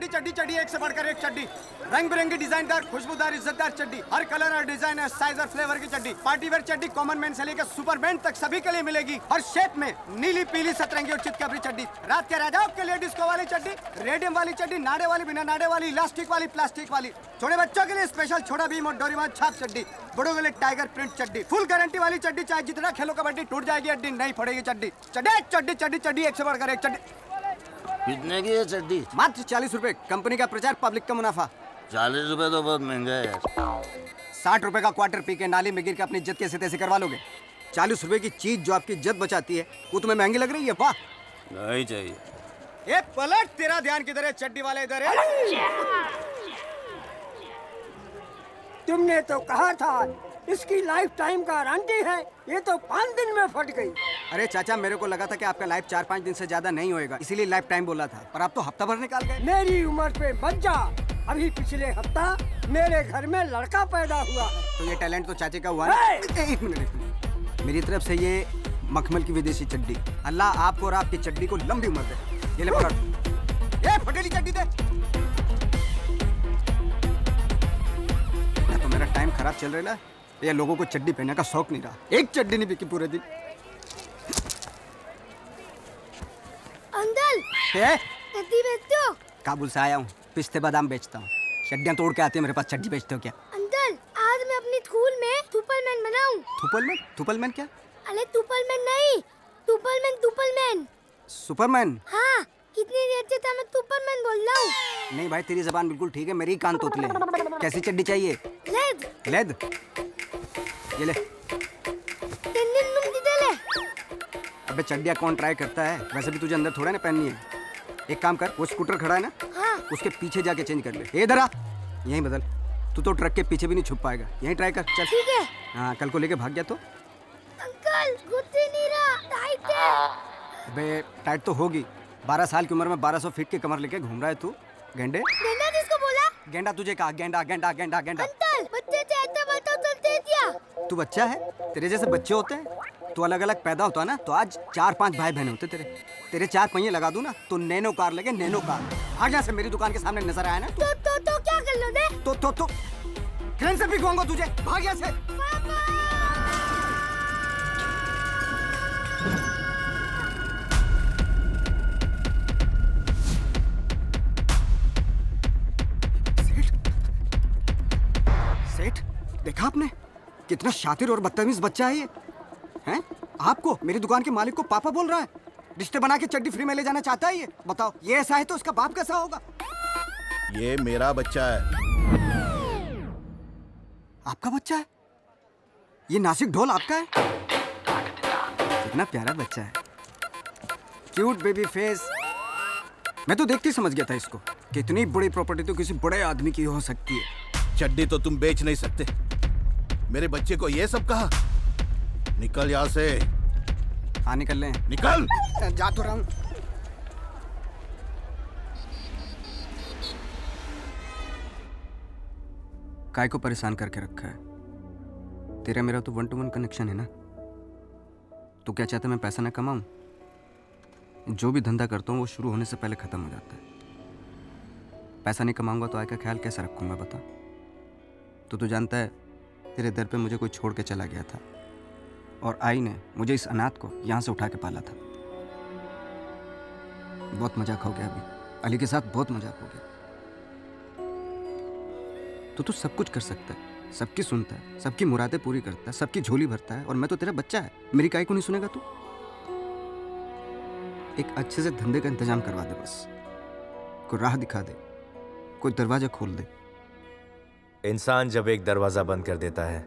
चड्डी चड्डी चड्डी, एक से बढ़कर एक चड्डी, रंग बिरंगी डिजाइनदार खुशबूदार इज्जतदार चड्डी, हर कलर और डिजाइन और साइज और फ्लेवर की चड्डी, पार्टी वेयर चड्डी कॉमन मैन से लेकर सुपरमैन तक सभी के लिए मिलेगी। हर शेप में नीली पीली सतरंगी और चितकबरी चड्डी, रात के राजाओं के लिए डिस्को वाली चड्डी, रेडियम वाली चड्डी, नाड़े वाली बिना नाड़े वाली, इलास्टिक वाली, प्लास्टिक वाली, छोटे बच्चों के लिए स्पेशल छोटा भीम और डोरेमोन छाप चड्डी, बड़ों के लिए टाइगर प्रिंट चड्डी, फुल गारंटी वाली चड्डी, चाहे जितना खेलो कबड्डी टूट जाएगी हड्डी नहीं फोड़ेगी चड्डी। चड्डी चड्डी चड्डी चड्डी, एक से बढ़कर एक चड्डी। कितने की है चड्डी? मात्र 40 रुपए। कंपनी का प्रचार, पब्लिक का मुनाफा। 40 रुपए तो बहुत महंगा है यार। 60 रुपए का क्वार्टर पी के नाली में गिर के अपनी इज्जत कैसे तैसे करवा लोगे? 40 रुपए की चीज जो आपकी इज्जत बचाती है वो तुम्हें महंगी लग रही है? वाह, नहीं चाहिए। ए पलट, तेरा ध्यान किधर है? चड्डी वाले इधर है। तुमने तो कहा था इसकी लाइफ टाइम गारंटी है, ये तो 5 दिन में फट गई। अरे चाचा, मेरे को लगा था कि आपका लाइफ 4-5 दिन से ज्यादा नहीं होएगा, इसीलिए लाइफ टाइम बोला था, पर आप तो हफ्ता भर निकाल गए। मेरी उम्र पे मत जा। अभी पिछले हफ्ता मेरे घर में लड़का पैदा हुआ है। तो ये टैलेंट तो चाचे का हुआ ना? एक मिनट, मेरी तरफ से ये मखमल की विदेशी चड्डी। अल्लाह आपको और आपकी चड्डी को लंबी उम्र दे। ये ले पकड़। ये फटेली चड्डी दे। तो मेरा टाइम खराब चल रहा है या लोगों को चड्डी पहनने का शौक नहीं रहा? एक चड्डी नहीं बिकी पूरे दिन। अंकल, चड्डी बेचते हो? काबुल से आया हूँ, पिस्ते बादाम बेचता हूँ। चड्डियाँ तोड़ के आती है मेरे पास, चड्डी बेचते हो क्या? अंकल, आज मैं अपनी स्कूल में सुपरमैन बनाऊं। सुपरमैन? सुपरमैन क्या? अरे सुपरमैन नहीं, सुपरमैन। सुपरमैन? हाँ, कितनी देर से था मैं सुपरमैन बोल रहा हूँ। नहीं भाई, तेरी जबान बिल्कुल ठीक है, मेरी कान तोतले हैं। कैसी चड्डी चाहिए? लेद। लेद? ये ले। अबे चड्डियाँ कौन ट्राई करता है? वैसे भी तुझे अंदर थोड़ा ना पहननी है। एक काम कर, वो स्कूटर खड़ा है ना, हाँ। उसके पीछे जाके चेंज कर ले। ये इधर आ, यहीं बदल। तू तो ट्रक के पीछे भी नहीं छुप पाएगा, यहीं ट्राई कर। चल ठीक है। हाँ, कल को लेके भाग गया तो? अंकल, घुटने नहीं रहा, टाइट है। अबे टाइट तो होगी। 12 साल की उम्र में 1200 फीट की कमर लेके घूम रहा है तू। गेंडे? गेंडा किसको बोला? गेंडा तुझे कहा, गेंडा गेंडा गेंडा गेंडा। अंकल, बच्चे से ऐसा बातों चलते क्या? तू बच्चा है? तेरे जैसे बच्चे होते हैं? तू अलग अलग पैदा होता ना तो आज 4-5 भाई बहन होते तेरे 4 पहिए लगा दूं ना तो नैनो कार लगे, नैनो कार। भाग यहाँ से, मेरी दुकान के सामने नजर आया ना तू। तो क्या कर लो दे? तो क्रेन से भिगवाऊंगा तुझे। भाग यहाँ से। सेठ, देखा आपने कितना शातिर और बदतमीज बच्चा है ये? हैं? आपको, मेरी दुकान के मालिक को पापा बोल रहा है? रिश्ते बना के चड्डी फ्री में ले जाना चाहता है ये? बताओ, ये ऐसा है तो उसका बाप कैसा होगा? ये मेरा बच्चा है। आपका बच्चा है? ये नासिक ढोल आपका है? कितना प्यारा बच्चा है, क्यूट बेबी फेस। मैं तो देखते ही समझ गया था इसको कि इतनी बड़ी प्रॉपर्टी तो किसी बड़े आदमी की हो सकती है। चड्डी तो तुम बेच नहीं सकते। मेरे बच्चे को ये सब कहा? निकल यहाँ से। हाँ, निकल लें। निकल। जा तो रहा हूँ। काय को परेशान करके रखा है? तेरा मेरा तो 1 to 1 कनेक्शन है ना। तो क्या चाहता मैं पैसा ना कमाऊं? जो भी धंधा करता हूँ वो शुरू होने से पहले खत्म हो जाता है। पैसा नहीं कमाऊंगा तो आय का ख्याल कैसे रखूंगा बता? तो तू जानता है, तेरे दर पे मुझे कोई छोड़ के चला गया था और आई ने मुझे इस अनाथ को यहाँ से उठा के पाला था। बहुत मजाक हो गया अभी, अली के साथ बहुत मजाक हो गया। तो तू सब कुछ कर सकता है, सबकी सुनता है, सबकी मुरादें पूरी करता है, सबकी झोली भरता है, और मैं तो तेरा बच्चा है, मेरी काहे को नहीं सुनेगा तू? एक अच्छे से धंधे का इंतजाम करवा दे बस, कोई राह दिखा दे, कोई दरवाजा खोल दे। इंसान जब एक दरवाजा बंद कर देता है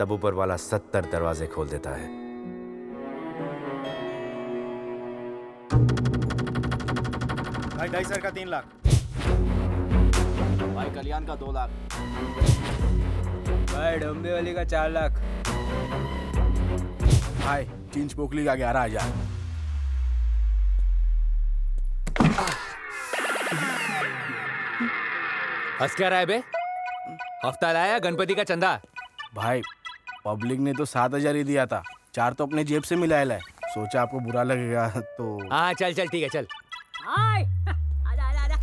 तब ऊपर वाला 70 दरवाजे खोल देता है। भाई डाइसर का 3 लाख। भाई कल्याण का 2 लाख। भाई डोंबे वाली का 4 लाख। भाई चींच पोखली का 11,000। हंस क्या रहा है बे? हफ्ता लाया गणपति का चंदा। भाई पब्लिक ने तो 7,000 ही दिया था, 4 तो अपने जेब से मिलाया है। सोचा आपको बुरा लगेगा तो। हाँ चल चल ठीक है चल। हाय, आजा आजा आजा।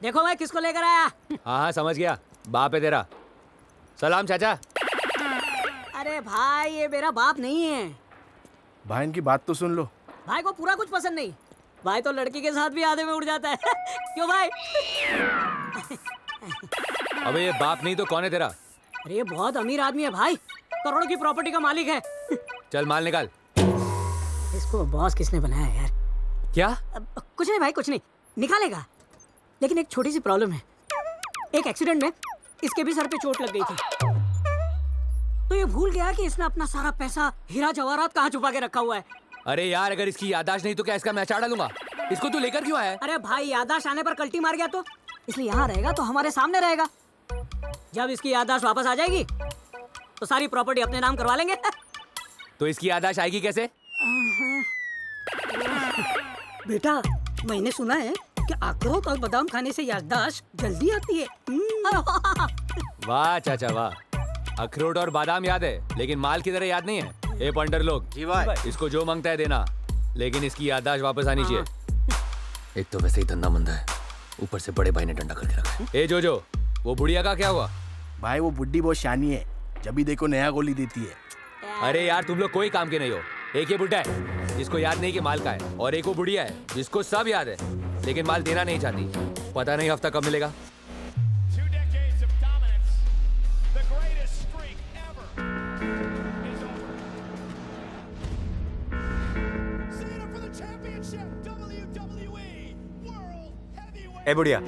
देखो मैं किसको लेकर आया। हाँ हाँ समझ गया, बाप है तेरा। सलाम चाचा। अरे भाई ये मेरा बाप नहीं है। भाई इनकी बात तो सुन लो। भाई को पूरा कुछ पसंद नहीं। भाई तो लड़की के साथ भी आधे में उड़ जाता है। क्यों भाई? अबे ये बाप नहीं तो कौन है तेरा? अरे ये बहुत अमीर आदमी है भाई, करोड़ों की प्रॉपर्टी का मालिक है। चल माल निकाल। इसको बॉस किसने बनाया यार? क्या? कुछ नहीं भाई, कुछ नहीं, निकालेगा। लेकिन एक छोटी सी प्रॉब्लम है। एक एक्सीडेंट में इसके भी सर पे चोट लग गई थी, तो ये भूल गया कि इसने अपना सारा पैसा, हीरा जवाहरात कहाँ छुपा के रखा हुआ है। अरे यार अगर इसकी याददाश्त नहीं तो क्या इसका मैं अचार डालूंगा? इसको तू लेकर क्यों आया? अरे भाई याददाश्त आने पर कल्टी मार गया तो इसलिए यहाँ रहेगा, तो हमारे सामने रहेगा। जब इसकी याददाश्त वापस आ जाएगी तो सारी प्रॉपर्टी अपने नाम करवा लेंगे। तो इसकी याददाश्त आएगी कैसे? बेटा मैंने सुना है कि अखरोट और बादाम खाने से याददाश्त जल्दी आती है। वाह चाचा वाह, अखरोट और बादाम याद है लेकिन माल की तरह याद नहीं है। ए पंडर लोग, जी भाई। इसको जो मांगता है देना, लेकिन इसकी याददाश्त वापस आनी चाहिए। एक तो वैसे ही धंधा मंदा है, ऊपर से बड़े भाई ने डंडा करके रखा है। ए जो वो बुढ़िया का क्या हुआ? भाई वो बुड्ढी बहुत शानी है, जब भी देखो नया गोली देती है। अरे यार तुम लोग कोई काम के नहीं हो। एक ये बुढ़ा है जिसको याद नहीं कि माल का है, और एक वो बुढ़िया है जिसको सब याद है लेकिन माल देना नहीं चाहती। पता नहीं हफ्ता कब मिलेगा। ए बुढ़िया,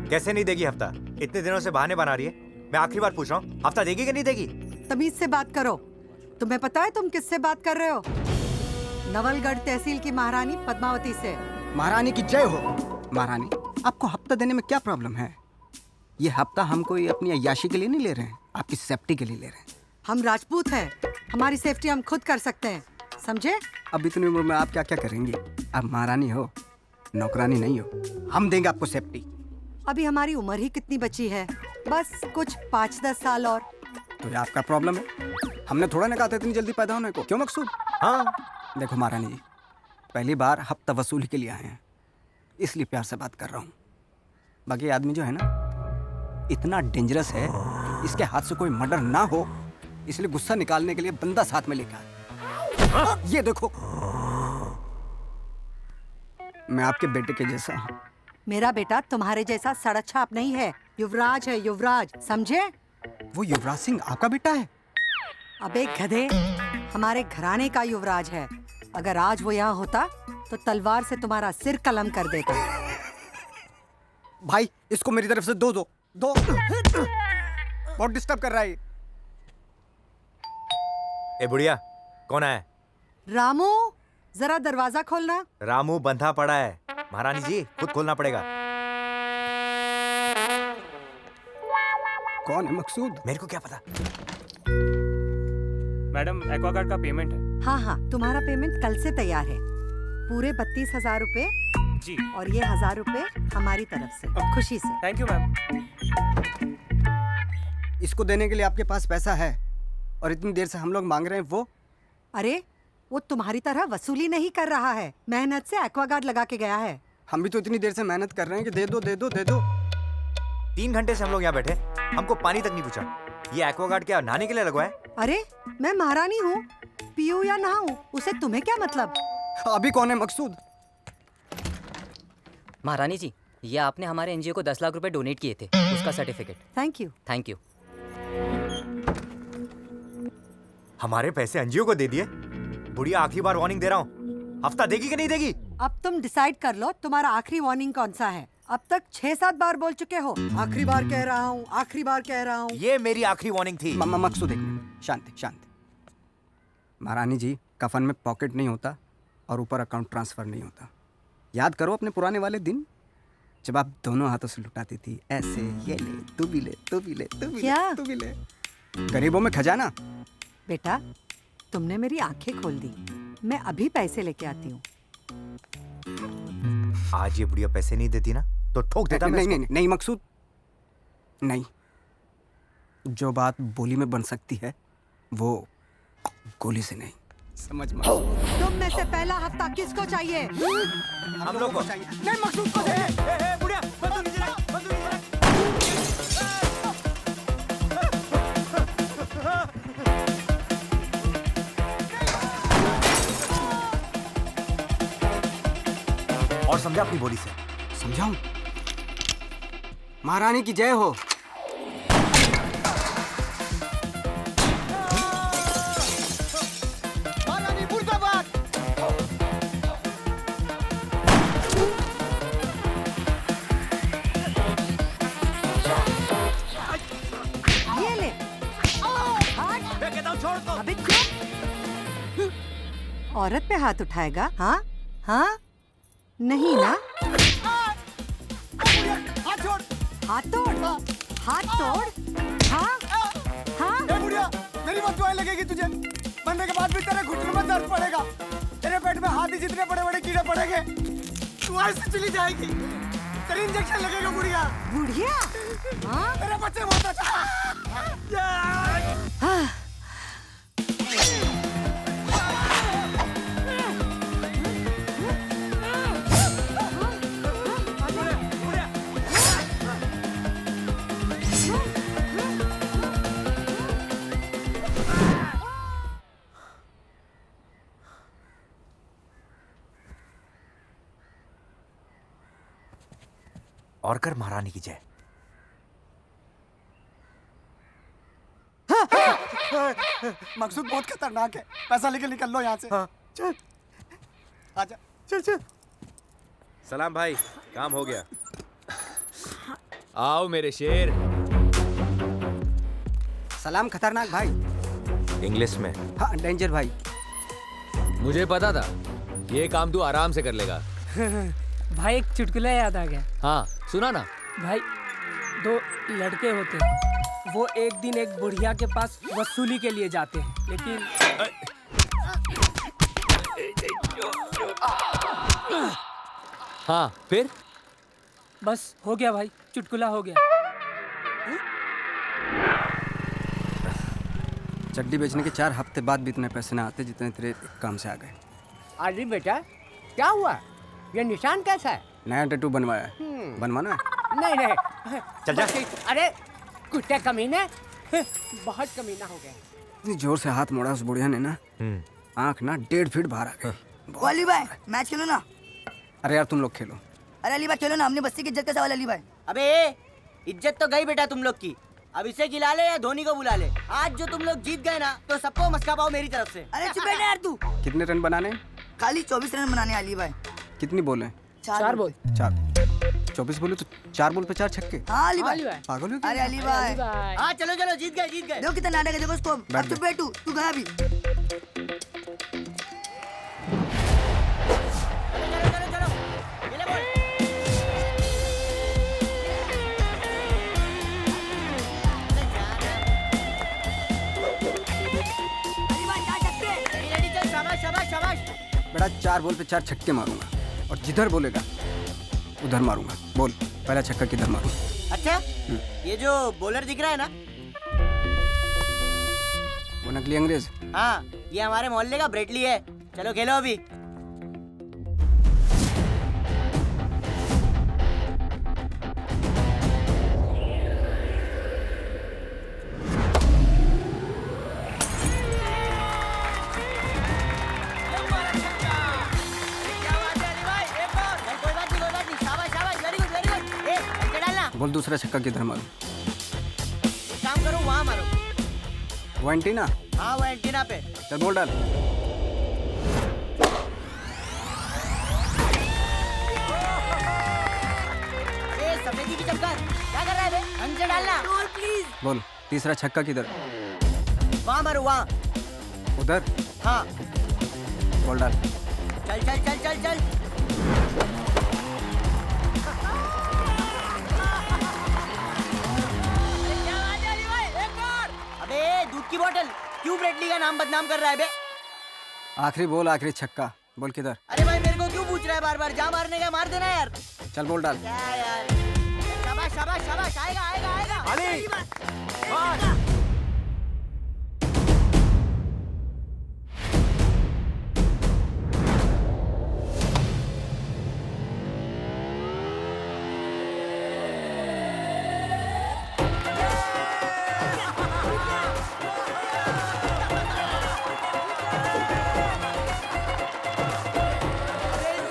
कैसे नहीं देगी हफ्ता? इतने दिनों से बहाने बना रही है। मैं आखिरी बार पूछ रहा हूँ, हफ्ता देगी कि नहीं देगी? तमीज से बात करो। तुम्हें पता है तुम किससे बात कर रहे हो? नवलगढ़ तहसील की महारानी पद्मावती से। महारानी की जय हो। महारानी, आपको हफ्ता देने में क्या प्रॉब्लम है? ये हफ्ता हम कोई अपनी अय्याशी के लिए नहीं ले रहे हैं, आपकी सेफ्टी के लिए ले रहे हैं। हम राजपूत हैं, हमारी सेफ्टी हम खुद कर सकते हैं, समझे? अब इतनी उम्र में आप क्या क्या करेंगी? आप महारानी हो, नौकरानी नहीं हो। हम देंगे आपको सेफ्टी। अभी हमारी उम्र ही कितनी बची है, बस कुछ 5-10 साल और। तो ये आपका प्रॉब्लम है, हमने थोड़ा ना कहा था इतनी जल्दी पैदा होने को। क्यों मकसूद? हाँ देखो महारानी जी, पहली बार हफ्ता वसूली के लिए आए हैं, इसलिए प्यार से बात कर रहा हूँ। बाकी आदमी जो है ना, इतना डेंजरस है, इसके हाथ से कोई मर्डर ना हो, इसलिए गुस्सा निकालने के लिए बंदा साथ में लेकर आए। ये देखो, मैं आपके बेटे के जैसा हूँ। मेरा बेटा तुम्हारे जैसा सड़क छाप नहीं है, युवराज है, युवराज, समझे? वो युवराज सिंह आपका बेटा है? अबे गधे, हमारे घराने का युवराज है। अगर आज वो यहाँ होता तो तलवार से तुम्हारा सिर कलम कर देता। भाई इसको मेरी तरफ से दो बहुत डिस्टर्ब कर रहा है। ए बुढ़िया, कौन आया? रामू, जरा दरवाजा खोलना। रामू बंधा पड़ा है, महारानी जी खुद खोलना पड़ेगा। कौन है मकसूद? मेरे को क्या पता। मैडम एक्वागार्ड का पेमेंट है। हाँ हाँ, तुम्हारा पेमेंट कल से तैयार है। पूरे 32,000 रुपए जी। और ये 1,000 रुपए हमारी तरफ से, खुशी से। Thank you ma'am. इसको देने के लिए आपके पास पैसा है और इतनी देर से हम लोग मांग रहे हैं वो? अरे वो तुम्हारी तरह वसूली नहीं कर रहा है, मेहनत से एक्वागार्ड लगा के गया है। हम भी तो इतनी देर से मेहनत कर रहे हैं कि दे दो दे दो दे दो। 3 घंटे से हम लोग यहाँ बैठे, हमको पानी तक नहीं पूछा। ये एक्वागार्ड क्या नहाने के लिए लगवाया है? अरे मैं महारानी हूँ, पीऊँ या नहाऊं उसे तुम्हें क्या मतलब? अभी कौन है मकसूद? महारानी जी, ये आपने हमारे एनजीओ को 10 लाख रुपए डोनेट किए थे, उसका certificate. Thank you. Thank you. हमारे पैसे एनजीओ को दे दिए? बुढ़िया आखिरी बार वार्निंग दे रहा हूँ, हफ्ता देगी कि नहीं देगी? अब तुम डिसाइड कर लो तुम्हारा आखिरी वार्निंग कौन सा है। अब तक 6-7 बार बोल चुके हो, आखिरी बार कह रहा हूँ, आखिरी बार कह रहा हूँ। ये मेरी आखिरी वार्निंग थी। मकसूद एक मिनट, शांति शांति। महारानी जी, कफन में पॉकेट नहीं होता और ऊपर अकाउंट ट्रांसफर नहीं होता। याद करो अपने पुराने वाले दिन, जब आप दोनों हाथों से लुटाती थी, ऐसे, ये ले, तू भी ले, तू भी ले, तू भी क्या? ले, तू भी ले। गरीबों में खजाना। बेटा, तुमने मेरी आंखें खोल दी, मैं अभी पैसे लेके आती हूँ। आज ये बुढ़िया पैसे नहीं देती ना तो ठोक देता। नहीं मकसूद, नहीं। जो बात बोली में बन सकती है वो गोली से नहीं, समझ में? तुम में से पहला हफ्ता किसको चाहिए? हम लोग को। नहीं मकसूद को दे। बुढ़िया समझा अपनी बोली से। समझाऊं? महारानी की जय हो। महारानी मुर्दाबाद। ये ले। मैं कहता हूँ छोड़ दो। अबे चुप। औरत पे हाथ उठाएगा? हाँ हाँ, नहीं ना? हाथ छोड़। हाथ तोड़, हाथ तोड़। हाँ हाँ। ए बुढ़िया, मेरी बात दुआएं लगेगी तुझे। मरने के बाद भी तेरे घुटनों में दर्द पड़ेगा। तेरे पेट में हाथी जितने बड़े बड़े कीड़े पड़ेंगे। तू ऐसे चली जाएगी। तेरे इंजेक्शन लगेगा बुढ़िया। बुढ़िया? हाँ? तेरे बच्चे बहुत अच्छा। और कर महारानी की जय। मकसूद बहुत खतरनाक है। पैसा लेके निकल लो यहाँ से। चल आजा। चल चल। सलाम भाई, काम हो गया। आओ मेरे शेर। सलाम खतरनाक भाई। इंग्लिश में। हाँ डेंजर भाई। मुझे पता था ये काम तू आराम से कर लेगा। भाई एक चुटकुला याद आ गया। हाँ सुना ना। भाई दो लड़के होते हैं, वो एक दिन एक बुढ़िया के पास वसूली के लिए जाते हैं, लेकिन हाँ फिर बस हो गया भाई, चुटकुला हो गया। चड्डी बेचने के 4 हफ्ते बाद भी इतने पैसे ना आते जितने तेरे काम से आ गए। अरे बेटा क्या हुआ, ये निशान कैसा है? नया टैटू बनवाया है। बनवाना है? नहीं नहीं, चल जा। अरे कुत्ते कमीने, बहुत कमीना हो गया। इतनी जोर से हाथ मोड़ा उस बुढ़िया ने ना, आंख ना 1.5 फीट बाहर आ गई। अली भाई मैच खेलो ना। अरे यार तुम लोग खेलो। अरे अली भाई खेलो ना, हमने बस्ती की इज्जत का सवाल। अली भाई अबे इज्जत तो गई बेटा तुम लोग की। अब इसे खिला ले या धोनी को बुला ले। आज जो तुम लोग जीत गए ना तो सबको मस्का पाओ मेरी तरफ से। अरे चुप बैठ यार तू। कितने रन बनाने? खाली 24 रन बनाने अली भाई। कितनी बॉल है? 4 बॉल। 4। 24 बोले तो 4 बॉल पे 4 छक्के। हाँ अली भाई। पागल हो क्या? अरे अली भाई हाँ चलो चलो जीत गए जीत गए। देखो कितना नाटक है, देखो इसको। अब चुप बैठ तू गया भी। चलो चलो चलो ये ले बॉल। अली भाई 4 छक्के। रेडी चल, शाबाश शाबाश शाबाश। बेटा 4 बॉल पे 4 छक्के मारूंगा और जिधर बोलेगा उधर मारूंगा। बोल पहला छक्का किधर मारूंगा? अच्छा ये जो बॉलर दिख रहा है ना, वो नकली अंग्रेज। हाँ ये हमारे मोहल्ले का ब्रेटली है। चलो खेलो अभी। बोल दूसरा छक्का किधर मारूं? एक काम करो वहाँ मारो। वो एंटीना? हाँ वो एंटीना पे। चल बोल डाल। सफेदी की चमकार क्या कर रहा है बे? ढंग से डालना। प्लीज। बोल तीसरा छक्का किधर? वहाँ मारो वहाँ। उधर? हाँ बोल डाल। चल चल चल चल चल। अबे दूध की बोतल क्यों ब्रेटली का नाम बदनाम कर रहा है बे? आखिरी बोल, आखिरी छक्का बोल किधर? अरे भाई मेरे को क्यों पूछ रहा है बार बार? जा मारने का मार देना यार। चल बोल डाल। क्या यार, शाबाश शाबाश शाबाश, आएगा आएगा आएगा। अरे इस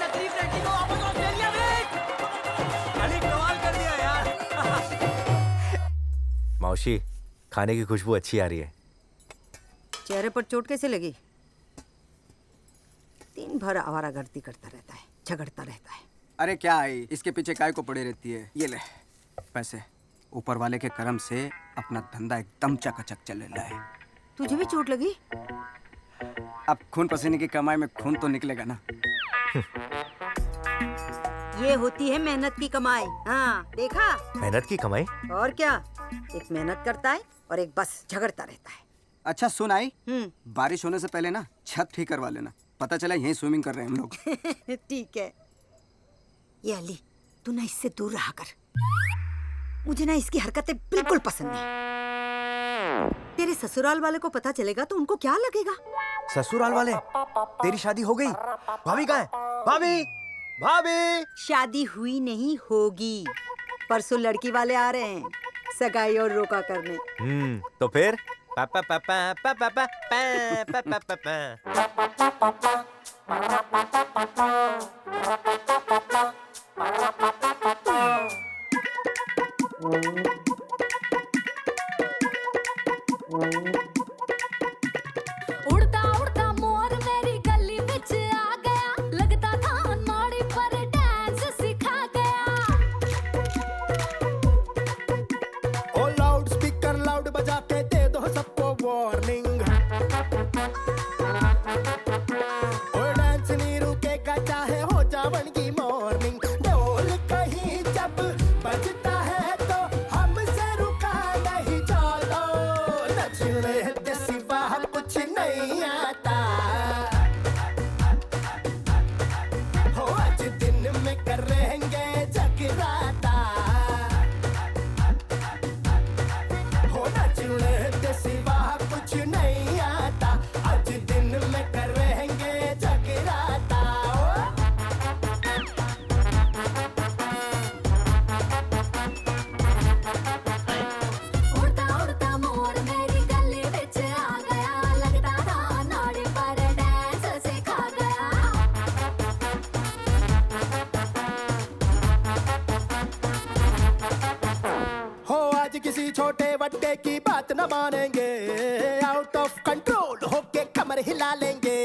नकली ब्रेटली को वापस ऑस्ट्रेलिया मौसी, खाने की खुशबू अच्छी आ रही है। चेहरे पर चोट कैसे लगी? दिन भर आवारागर्दी करता रहता है, झगड़ता रहता है। अरे क्या आई, इसके पीछे काय को पड़ी रहती है। ये ले पैसे, ऊपर वाले के करम से अपना धंधा एकदम चकाचक चल रहा है। तुझे भी चोट लगी? अब खून पसीने की कमाई में खून तो निकलेगा ना। ये होती है मेहनत की कमाई। हाँ देखा? मेहनत की कमाई? और क्या, एक मेहनत करता है और एक बस झगड़ता रहता है। अच्छा सुन आई, बारिश होने से पहले ना छत ठीक करवा लेना। पता चला यहीं स्विमिंग कर रहे हैं हम लोग। ठीक है। ये अली, तू ना इससे दूर रहा कर। मुझे ना इसकी हरकतें बिल्कुल पसंद नहीं। तेरे ससुराल वाले को पता चलेगा तो उनको क्या लगेगा? ससुराल वाले? तेरी शादी हो गई? भाभी कहाँ है? भाभी, भाभी। शादी हुई नहीं, होगी। परसों लड़की वाले आ रहे हैं सगाई और रोका करने। तो फिर पापा पापा पापा पापा पापा पापा। उड़ता उड़ता मोर मेरी गली बिच आ गया, लगता था नाड़ी पर डांस सिखा गया। ओ लाउड स्पीकर लाउड बजा के दे दो सबको वार्निंग। ओ डांस नहीं रुकेगा चाहे हो जावन की मॉर्निंग। ढोल कहीं जब बजता है तो हमसे रुका नहीं जाता। नचने के सिवा कुछ नहीं आता। हो आज दिन में करेंगे जगराता। हो नचने के सिवा कुछ नहीं आता। आज दिन में करेंगे जगराता। उड़ता उड़ता मोर मेरी गली बिच आ गया, लगता था नाड़ी पर डांस सिखा गया। हो आज किसी छोटे बट्टे की बात न मानेंगे। आउट ऑफ कंट्रोल होके कमर हिला लेंगे।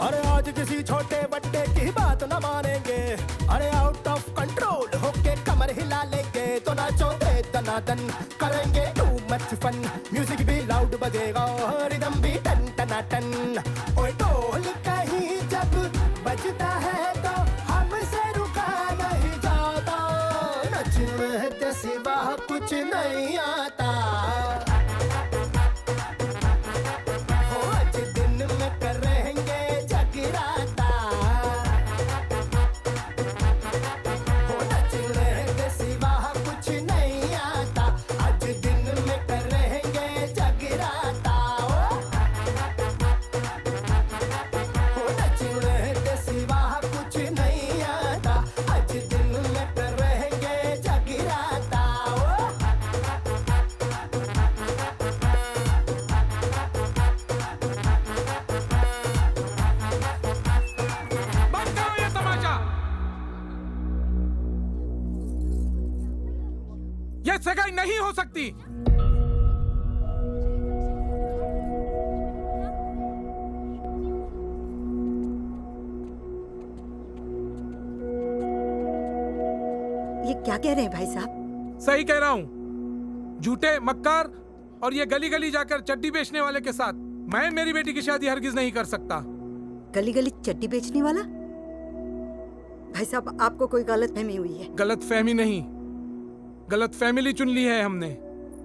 अरे आज किसी छोटे बट्टे की बात न मानेंगे। अरे आउट ऑफ कंट्रोल होके कमर हिला लेंगे। तो नाचो दे दनादन करेंगे टू मच फन। म्यूजिक भी लाउड बजेगा रिदम भी टन टना टन। ओए ढोल कहीं जब बजता है तो हमसे रुका नहीं जाता। नचने के सिवा कुछ नहीं आता। हो आज दिन में करेंगे जगराता। हो नचने के सिवा कुछ नहीं आता। आज दिन में करेंगे जगराता। हो नचने के सिवा कुछ नहीं आता। आज दिन में करेंगे जगराता। बंद करो ये तमाशा। ये सगाई नहीं हो सकती। ये क्या कह रहे हैं भाई साहब? सही कह रहा हूँ। झूठे मक्कार और ये गली गली जाकर चड्डी बेचने वाले के साथ मैं मेरी बेटी की शादी हरगिज नहीं कर सकता। गली गली चड्डी बेचने वाला? भाई साहब आपको कोई गलत फहमी हुई है। गलत फहमी नहीं, गलत फैमिली चुन ली है हमने।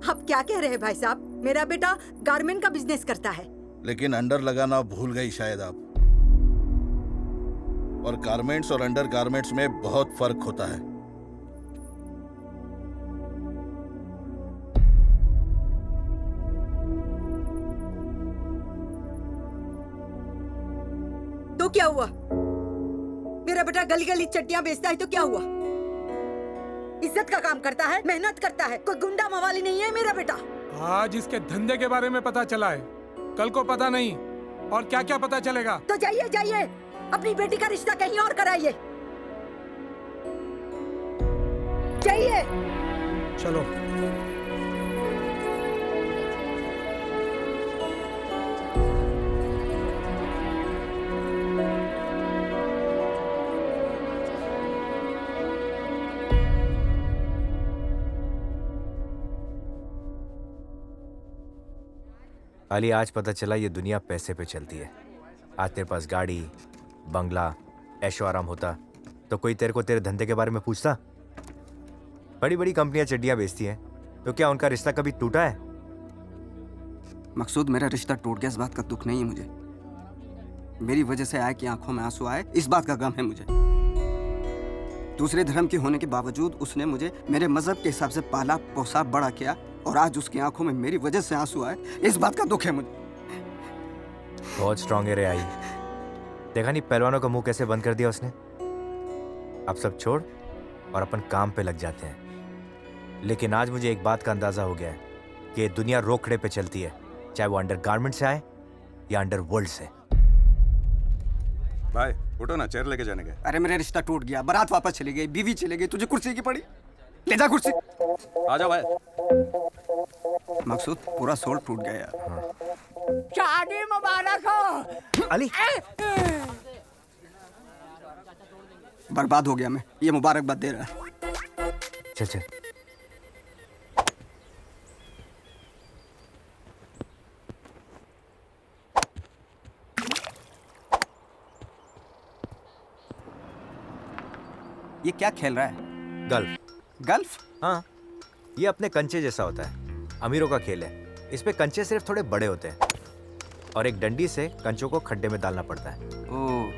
आप क्या कह रहे हैं भाई साहब? मेरा बेटा गारमेंट का बिजनेस करता है। लेकिन अंडर लगाना भूल गई शायद आप। और गारमेंट्स और अंडर गारमेंट्स में बहुत फर्क होता है। तो क्या हुआ? मेरा बेटा गली गली चड्डियां बेचता है तो क्या हुआ? इज्जत का काम करता है, मेहनत करता है, कोई गुंडा मवाली नहीं है मेरा बेटा। आज इसके धंधे के बारे में पता चला है, कल को पता नहीं और क्या क्या पता चलेगा। तो जाइए जाइए, अपनी बेटी का रिश्ता कहीं और कराइए। जाइए। चलो। अली, आज पता चला ये दुनिया पैसे पे चलती है। आज तेरे पास गाड़ी, बंगला, ऐशो आराम होता तो कोई तेरे को तेरे धंधे के बारे में पूछता? बड़ी बड़ी कंपनियां चड्डियां बेचती हैं, तो क्या उनका रिश्ता कभी टूटा है? मकसूद, मेरा रिश्ता टूट गया, इस बात का दुख नहीं है मुझे। मेरी वजह से आए कि आंखों में आंसू आए, इस बात का गम है मुझे। दूसरे धर्म के होने के बावजूद उसने मुझे मेरे मजहब के हिसाब से पाला, पोसा, बड़ा किया, और आज उसकी आंखों में मेरी वजह से आंसू आए, इस बात का दुख है मुझे। बहुत स्ट्रांग है रे आई। देखा नहीं पहलवानों का मुंह कैसे बंद कर दिया उसने। अब सब छोड़ और अपन काम पे लग जाते हैं। लेकिन आज मुझे एक बात का अंदाजा हो गया है कि ये दुनिया रोकड़े पे चलती है, चाहे वो अंडर गारमेंट से आए या अंडर वर्ल्ड से। भाई उठो ना, चेयर लेके जाने गए। अरे मेरा रिश्ता टूट गया, बारात वापस चली गई, बीवी चली गई, तुझे कुर्सी की पड़ी, ले जा कुर्सी। आ जाओ भाई। मकसूद, पूरा सोल टूट गया यार। शादी मुबारक हो अली। बर्बाद हो गया मैं, ये मुबारकबाद दे रहा है। चल चल। ये क्या खेल रहा है? गल्फ। गल्फ? हाँ, ये अपने कंचे जैसा होता है, अमीरों का खेल है। इस पे कंचे सिर्फ थोड़े बड़े होते हैं और एक डंडी से कंचों को खड्डे में डालना पड़ता है। ओह।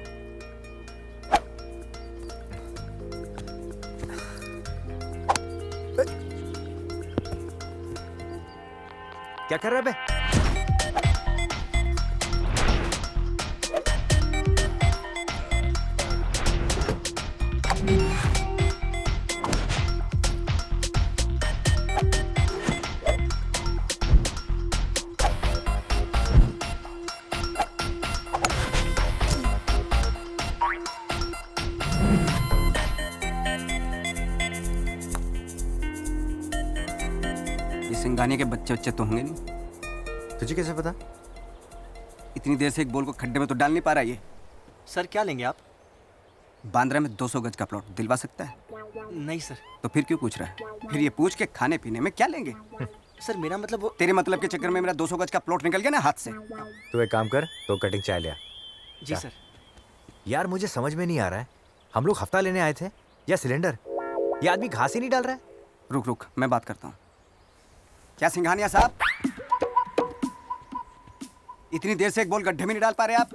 क्या कर रहा है बे? सिंघानिया के बच्चे तो होंगे नहीं। तुझे कैसे पता? इतनी देर से एक बॉल को खड्डे में तो डाल नहीं पा रहा ये। सर क्या लेंगे आप? बांद्रा में 200 गज का प्लॉट दिलवा सकता है? नहीं सर। तो फिर क्यों पूछ रहा है? फिर ये पूछ के खाने पीने में क्या लेंगे? सर मेरा मतलब वो... तेरे मतलब के चक्कर में मेरा 200 गज का प्लॉट निकल गया ना हाथ से। तू एक काम कर, तो कटिंग चाय ले आ। जी सर। यार मुझे समझ में नहीं आ रहा है, हम लोग हफ्ता लेने आए थे या सिलेंडर? ये आदमी घास ही नहीं डाल रहा है। रुक रुक, मैं बात करता हूँ। क्या सिंघानिया साहब, इतनी देर से एक बॉल गड्ढे में नहीं डाल पा रहे आप?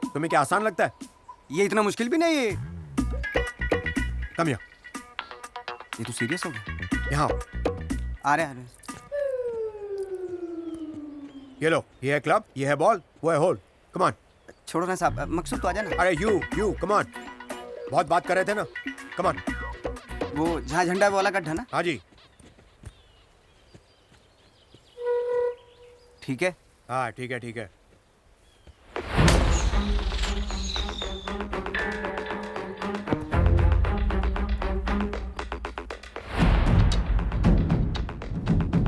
तुम्हें क्या आसान लगता है? ये इतना मुश्किल भी नहीं है। कम यहाँ। ये तो सीरियस हो गया। यहाँ आ रहे। ये लो, ये है क्लब, ये है बॉल, वो है होल। Come on. छोड़ो ना साहब, मकसूद तो आ जाना। अरे यू कम ऑन। बहुत बात कर रहे थे ना, कम ऑन। वो जहाँ झंडा है वो वाला गड्ढा ना? हाँ जी। ठीक है। हाँ ठीक है ठीक है।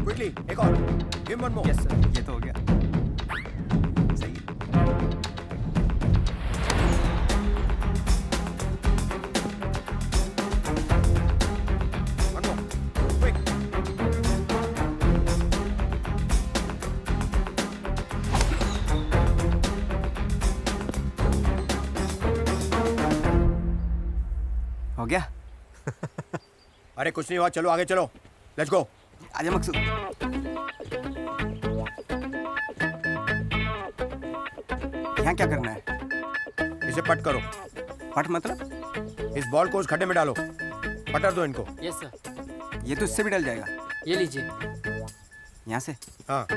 क्विकली एक और। Give one more. Yes sir, ये तो हो गया। सही है। One more, quick. हो गया। अरे कुछ नहीं हुआ, चलो आगे चलो, लेट्स गो। आजा मकसूद। यहाँ क्या करना है? इसे पट करो। पट मतलब? इस बॉल को उस खड्डे में डालो, पटर दो इनको। Yes sir. ये तो इससे भी डल जाएगा। ये लीजिए। यहाँ से? हाँ।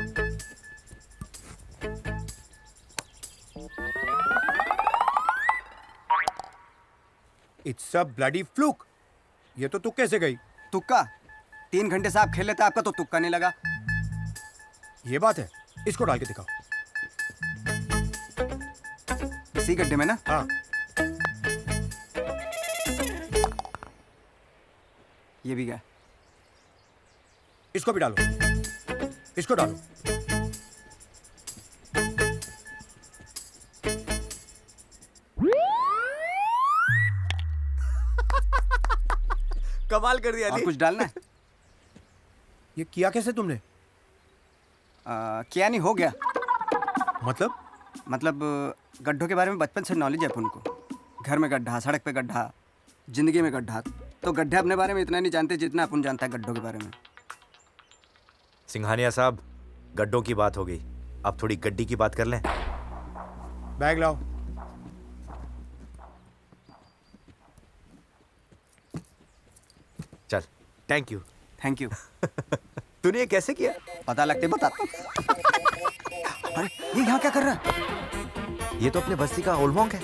It's a bloody fluke. ये तो तुक्के से गई। तुक्का? 3 घंटे से आप खेल लेते, आपका तो तुक्का नहीं लगा। ये बात है, इसको डाल के दिखाओ। इसी गड्ढे में ना? हाँ। ये भी गया। इसको भी डालो, इसको डालो। कमाल कर दिया और अली। कुछ डालना है? ये किया कैसे तुमने? किया नहीं, हो गया। मतलब गड्ढों के बारे में बचपन से नॉलेज है अपन को। घर में गड्ढा, सड़क पे गड्ढा, जिंदगी में गड्ढा। तो गड्ढे अपने बारे में इतना नहीं जानते जितना अपन जानता है गड्ढों के बारे में। सिंघानिया साहब, गड्ढों की बात हो गई, अब थोड़ी गड्डी की बात कर लें। बैग लाओ। चल, थैंक यू। Thank you. तूने ये कैसे किया? पता लगते बताता हूँ। अरे ये यहाँ क्या कर रहा है? ये तो अपने बस्ती का ओल्ड है।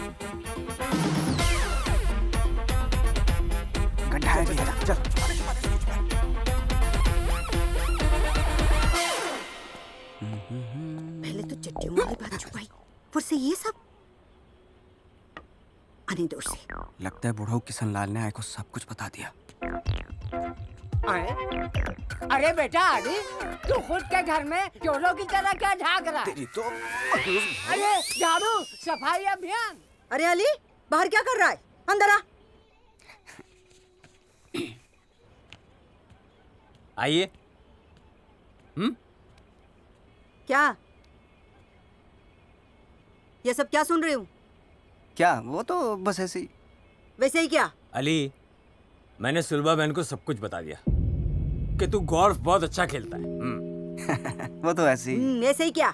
गड्ढा है जी, चल। पहले तो चट्टियों वाली बात छुपाई, फिर से ये सब। आने दो उसे। लगता है बुढ़ऊ किशन लाल ने आए को सब कुछ बता दिया। अरे बेटा अली, तू खुद के घर में चोरों की तरह क्या झांक रहा है? तेरी तो अरे झाड़ू सफाई अभियान। अरे अली, बाहर क्या कर रहा है? अंदर आ। आइए। क्या ये सब क्या सुन रही हूँ? क्या? वो तो बस ऐसे ही। वैसे ही क्या? अली, मैंने सुलभा बहन को सब कुछ बता दिया कि तू गोल्फ बहुत अच्छा खेलता है। वो तो ऐसे ही। ऐसे ही क्या?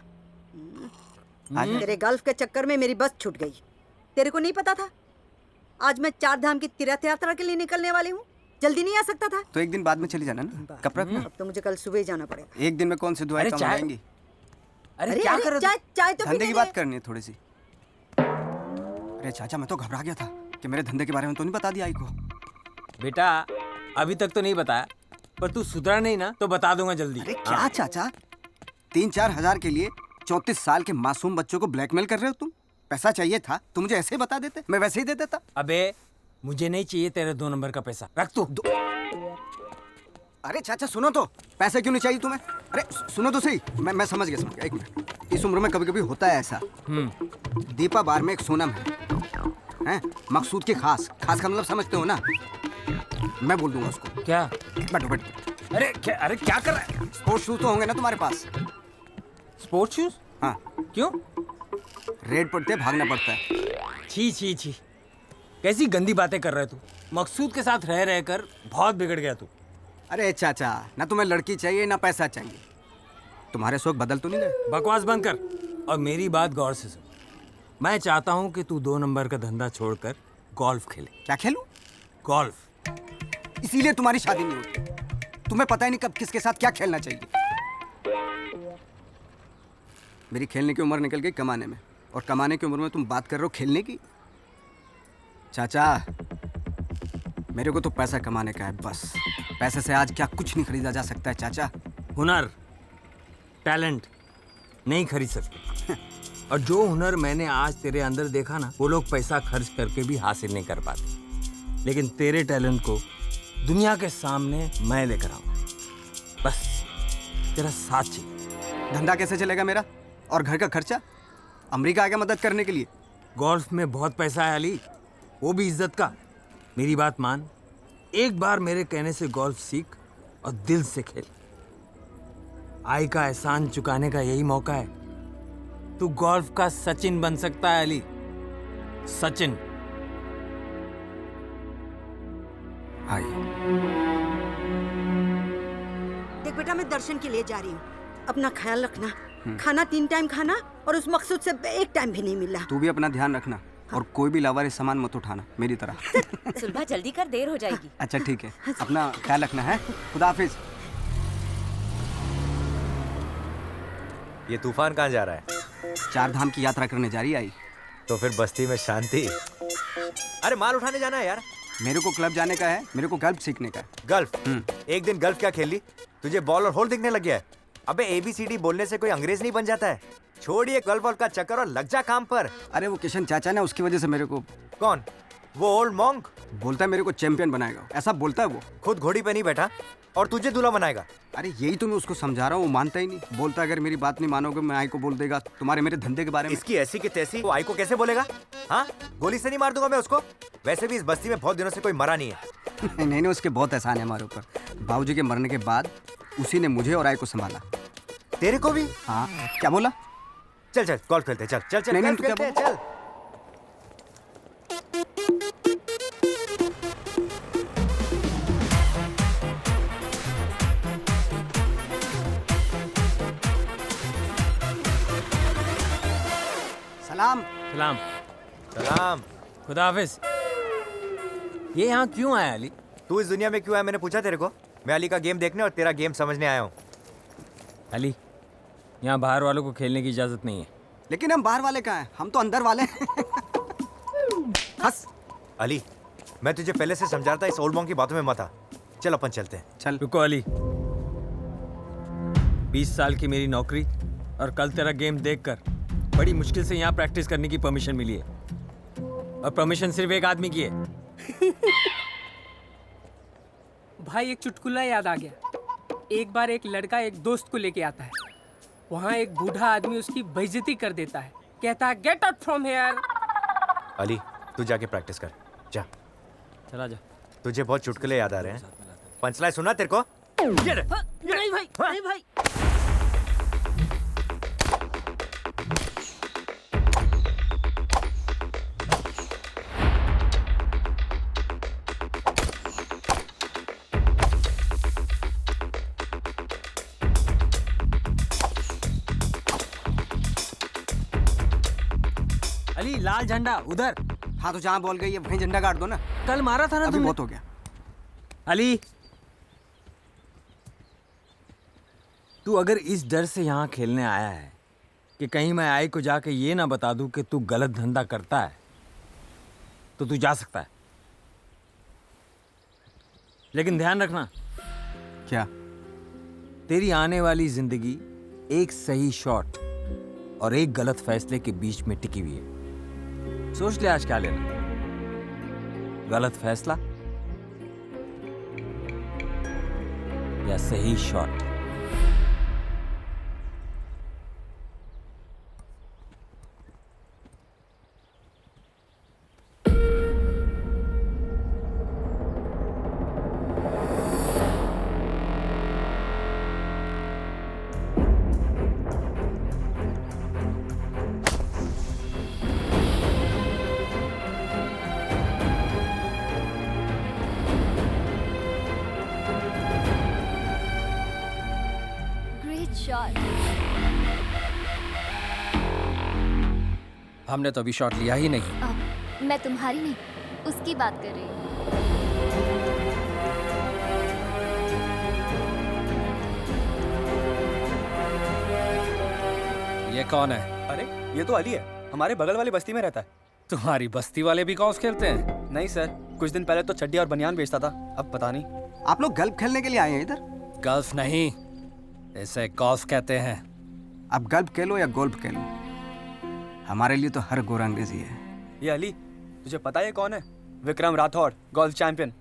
तेरे गोल्फ के चक्कर में मेरी बस छूट गई। तेरे को नहीं पता था? आज मैं 4 धाम की तीर्थ यात्रा के लिए निकलने वाली हूँ। जल्दी नहीं आ सकता था? तो एक दिन बाद में चली जाना ना। कब रखना? अब तो मुझे कल सुबह ही जाना पड़ेगा। एक दिन में कौन सी दुआएं कम आएंगी? अरे क्या कर रहे हो? चाय तो धंधे की बात करनी है थोड़ी सी। अरे चाचा, मैं तो घबरा गया था कि मेरे धंधे के बारे में तो नहीं बता दिया आई को। बेटा, अभी तक तो नहीं बताया, पर तू सुधरा नहीं ना तो बता दूंगा जल्दी। अरे क्या चाचा, 3-4 हजार के लिए 34 साल के मासूम बच्चों को ब्लैकमेल कर रहे हो तुम? पैसा चाहिए था तो मुझे ऐसे ही बता देते, मैं वैसे ही दे देता। अबे मुझे नहीं चाहिए तेरे 2 नंबर का पैसा, रख तू। अरे चाचा सुनो तो, पैसे क्यों नहीं चाहिए तुम्हें? अरे सुनो तो सही, मैं समझ गया। एक मिनट, इस उम्र में कभी कभी होता है ऐसा। दीपा बार में एक सोनम है, मकसूद की खास का मतलब समझते हो ना? मैं बोल दूंगा उसको। क्या? बैठो। अरे क्या कर रहा है? स्पोर्ट्स शूज तो होंगे ना तुम्हारे पास? Sports shoes? हाँ। क्यों? रेड पड़ते भागना पड़ता है। छी, कैसी गंदी बातें कर रहे तू। मकसूद के साथ रह कर बहुत बिगड़ गया तू। अरे चाचा, ना तुम्हें लड़की चाहिए ना पैसा चाहिए, तुम्हारे शौक बदल तो नहीं गए? बकवास बंद कर और मेरी बात गौर से सुन। मैं चाहता हूँ कि तू 2 नंबर का धंधा छोड़कर गोल्फ खेले। क्या खेलूं? गोल्फ। इसीलिए तुम्हारी शादी नहीं होती। तुम्हें पता ही नहीं कब किसके साथ क्या खेलना चाहिए। मेरी खेलने की उम्र निकल गई कमाने में, और कमाने की उम्र में तुम बात कर रहे हो खेलने की? चाचा, मेरे को तो पैसा कमाने का है बस। पैसे से आज क्या कुछ नहीं खरीदा जा सकता है चाचा। हुनर, टैलेंट नहीं खरीद सकते। और जो हुनर मैंने आज तेरे अंदर देखा ना, वो लोग पैसा खर्च करके भी हासिल नहीं कर पाते। लेकिन तेरे टैलेंट को दुनिया के सामने मैं लेकर आऊंगा। बस तेरा साथ चाहिए। धंधा कैसे चलेगा मेरा? और घर का खर्चा? अमेरिका आ गया मदद करने के लिए? गोल्फ में बहुत पैसा है अली, वो भी इज्जत का। मेरी बात मान, एक बार मेरे कहने से गोल्फ सीख और दिल से खेल। आई का एहसान चुकाने का यही मौका है। तू गोल्फ का सचिन बन सकता है अली, सचिन। आई। देख बेटा, मैं दर्शन के लिए जा रही हूँ। अपना ख्याल रखना। खाना 3 टाइम खाना, और उस मकसूद से 1 टाइम भी नहीं मिला। तू भी अपना ध्यान रखना, और कोई भी लावारिस सामान मत उठाना मेरी तरह। सुलभा, जल्दी कर, देर हो जाएगी। अच्छा ठीक है, अपना ख्याल रखना है। खुदा हाफिज। ये तूफान कहाँ जा रहा है? 4 धाम की यात्रा करने जा रही आई। तो फिर बस्ती में शांति। अरे माल उठाने जाना है यार। मेरे को क्लब जाने का है, मेरे को गल्फ सीखने का है। गल्फ? एक दिन गल्फ क्या खेल ली? तुझे बॉल और होल दिखने लग गया है? अबे ABCD बोलने से कोई अंग्रेज नहीं बन जाता है। छोड़िए गल्फ वॉल्फ का चक्कर और लग जा काम पर। अरे वो किशन चाचा ने, उसकी वजह से मेरे को। कौन? वो ओल्ड मॉन्क बोलता है मेरे को चैंपियन बनाएगा, ऐसा बोलता है वो। खुद घोड़ी पे नहीं बैठा और तुझे दूल्हा बनाएगा। अरे यही तो मैं उसको समझा रहा हूँ, वो मानता ही नहीं। बोलता है अगर मेरी बात नहीं मानोगे मैं आई को बोल देगा तुम्हारे मेरे धंधे के बारे में। इसकी ऐसी की तैसी वो आई को कैसे बोलेगा? हाँ, गोली से नहीं मार दूंगा मैं उसको। वैसे भी इस बस्ती में बहुत दिनों से कोई मरा नहीं है। नहीं नहीं, उसके बहुत एहसान है हमारे ऊपर। बाबूजी के मरने के बाद उसी ने मुझे और आई को संभाला। तेरे को भी? हाँ। क्या बोला? चल चल गोल्फ खेलते, चल चल चल। नहीं नहीं, गोल्फ क्या खेलते हैं, चल। सलाम। सलाम। सलाम। खुदा हाफिज। ये यहाँ क्यों आया अली? तू इस दुनिया में क्यों आया मैंने पूछा तेरे को? मैं अली का गेम देखने और तेरा गेम समझने आया हूँ। अली, यहाँ बाहर वालों को खेलने की इजाजत नहीं है। लेकिन हम बाहर वाले कहाँ हैं? हम तो अंदर वाले हैं। हंस। अली, मैं तुझे पहले से समझा रहा था, इस ओल्ड मॉन्क की बातों में मत आ। चल अपन चलते हैं। चल। रुको अली, 20 साल की मेरी नौकरी और कल तेरा गेम देखकर बड़ी मुश्किल से यहाँ प्रैक्टिस करने की परमिशन मिली है, और परमिशन सिर्फ एक आदमी की है। भाई एक चुटकुला याद आ गया। एक बार एक लड़का एक दोस्त को लेके आता है। वहाँ एक बूढ़ा आदमी उसकी बेइज्जती कर देता है। कहता है get out from here. Ali, तू जाके प्रैक्टिस कर, जा। चला जा। तुझे बहुत चुटकुले याद आ रहे हैं। पंचलाइन सुना तेरे को? नहीं भाई, नहीं भाई। अली, लाल झंडा उधर। हाँ तो जहाँ बॉल गई है वहीं झंडा गाड़ दो ना। कल मारा था ना अभी तुमने। बहुत हो गया। अली, तू अगर इस डर से यहाँ खेलने आया है कि कहीं मैं आई को जाके ये ना बता दूं कि तू गलत धंधा करता है, तो तू जा सकता है। लेकिन ध्यान रखना। क्या? तेरी आने वाली जिंदगी एक सही शॉट और एक गलत फैसले के बीच में टिकी हुई है। सोच ले आज क्या लेना, गलत फैसला या सही शॉट। हमने तो अभी शॉट लिया ही नहीं। मैं तुम्हारी नहीं, उसकी बात कर रही हूँ। ये कौन है? अरे ये तो अली है, हमारे बगल वाली बस्ती में रहता है। तुम्हारी बस्ती वाले भी गॉल्फ खेलते हैं? नहीं सर, कुछ दिन पहले तो चड्डी और बनियान बेचता था, अब पता नहीं। आप लोग गल्फ खेलने के लिए आए हैं इधर? गल्फ नहीं, इसे गॉल्फ कहते हैं। आप गल्फ खेलो या गोल्फ खेलो, हमारे लिए तो हर गोरा अंग्रेजी है। ये अली, तुझे पता है कौन है? Vikram Rathore, golf champion.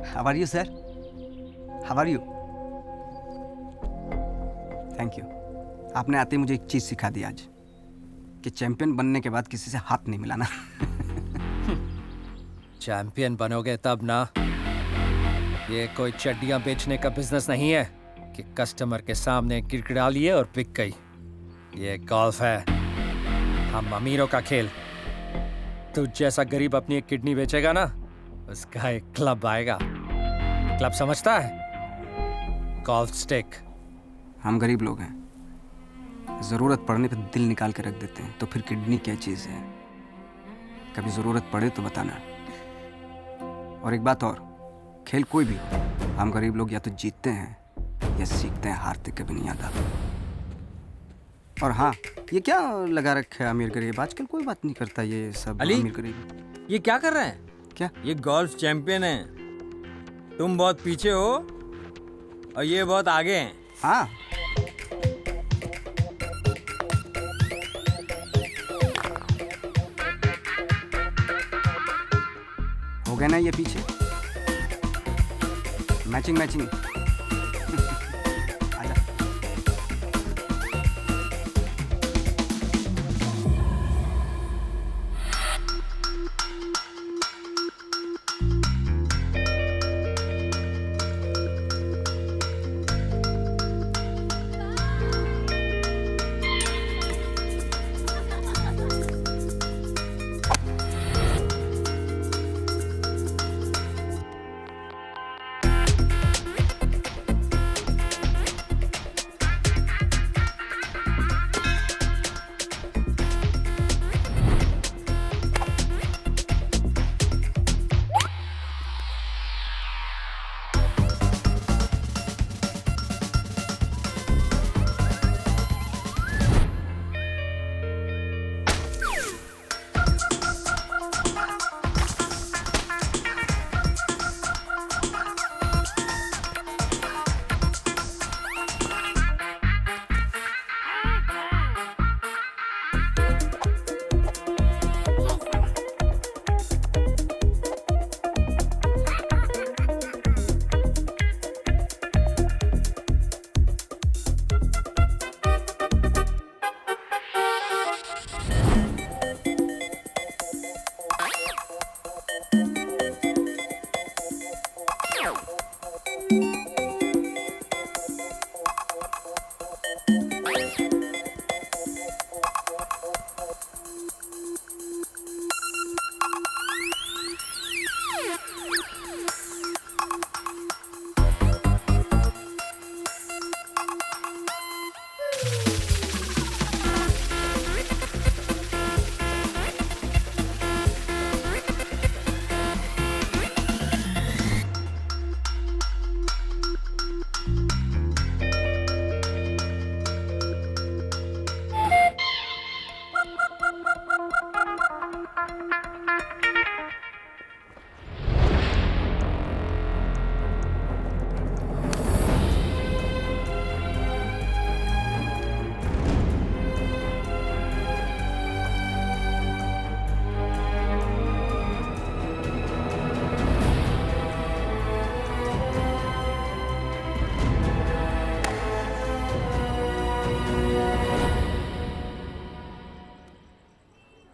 How are you sir? How are you? Thank you. आपने आते ही मुझे एक चीज सिखा दी आज, कि चैंपियन बनने के बाद किसी से हाथ नहीं मिलाना। चैंपियन बनोगे तब ना। ये कोई चड्डियां बेचने का बिजनेस नहीं है कि कस्टमर के सामने गिड़गिड़ा लिए और बिक गई। ये गॉल्फ है, हम अमीरों का खेल। तू जैसा गरीब अपनी एक किडनी बेचेगा ना, उसका एक क्लब आएगा। क्लब समझता है? Golf stick. हम गरीब लोग हैं, जरूरत पड़ने पर दिल निकाल के रख देते हैं, तो फिर किडनी क्या चीज है? कभी जरूरत पड़े तो बताना। और एक बात और, खेल कोई भी हो, हम गरीब लोग या तो जीतते हैं या सीखते हैं, हारते कभी नहीं आता। और हाँ, ये क्या लगा रखा है अमीर गरीब? आजकल कोई बात नहीं करता ये सब। अली, अमीर गरीब ये क्या कर रहे हैं? क्या? ये गोल्फ चैंपियन है, तुम बहुत पीछे हो और ये बहुत आगे हैं। हाँ। हो गया ना ये पीछे? Matching matching. आजा।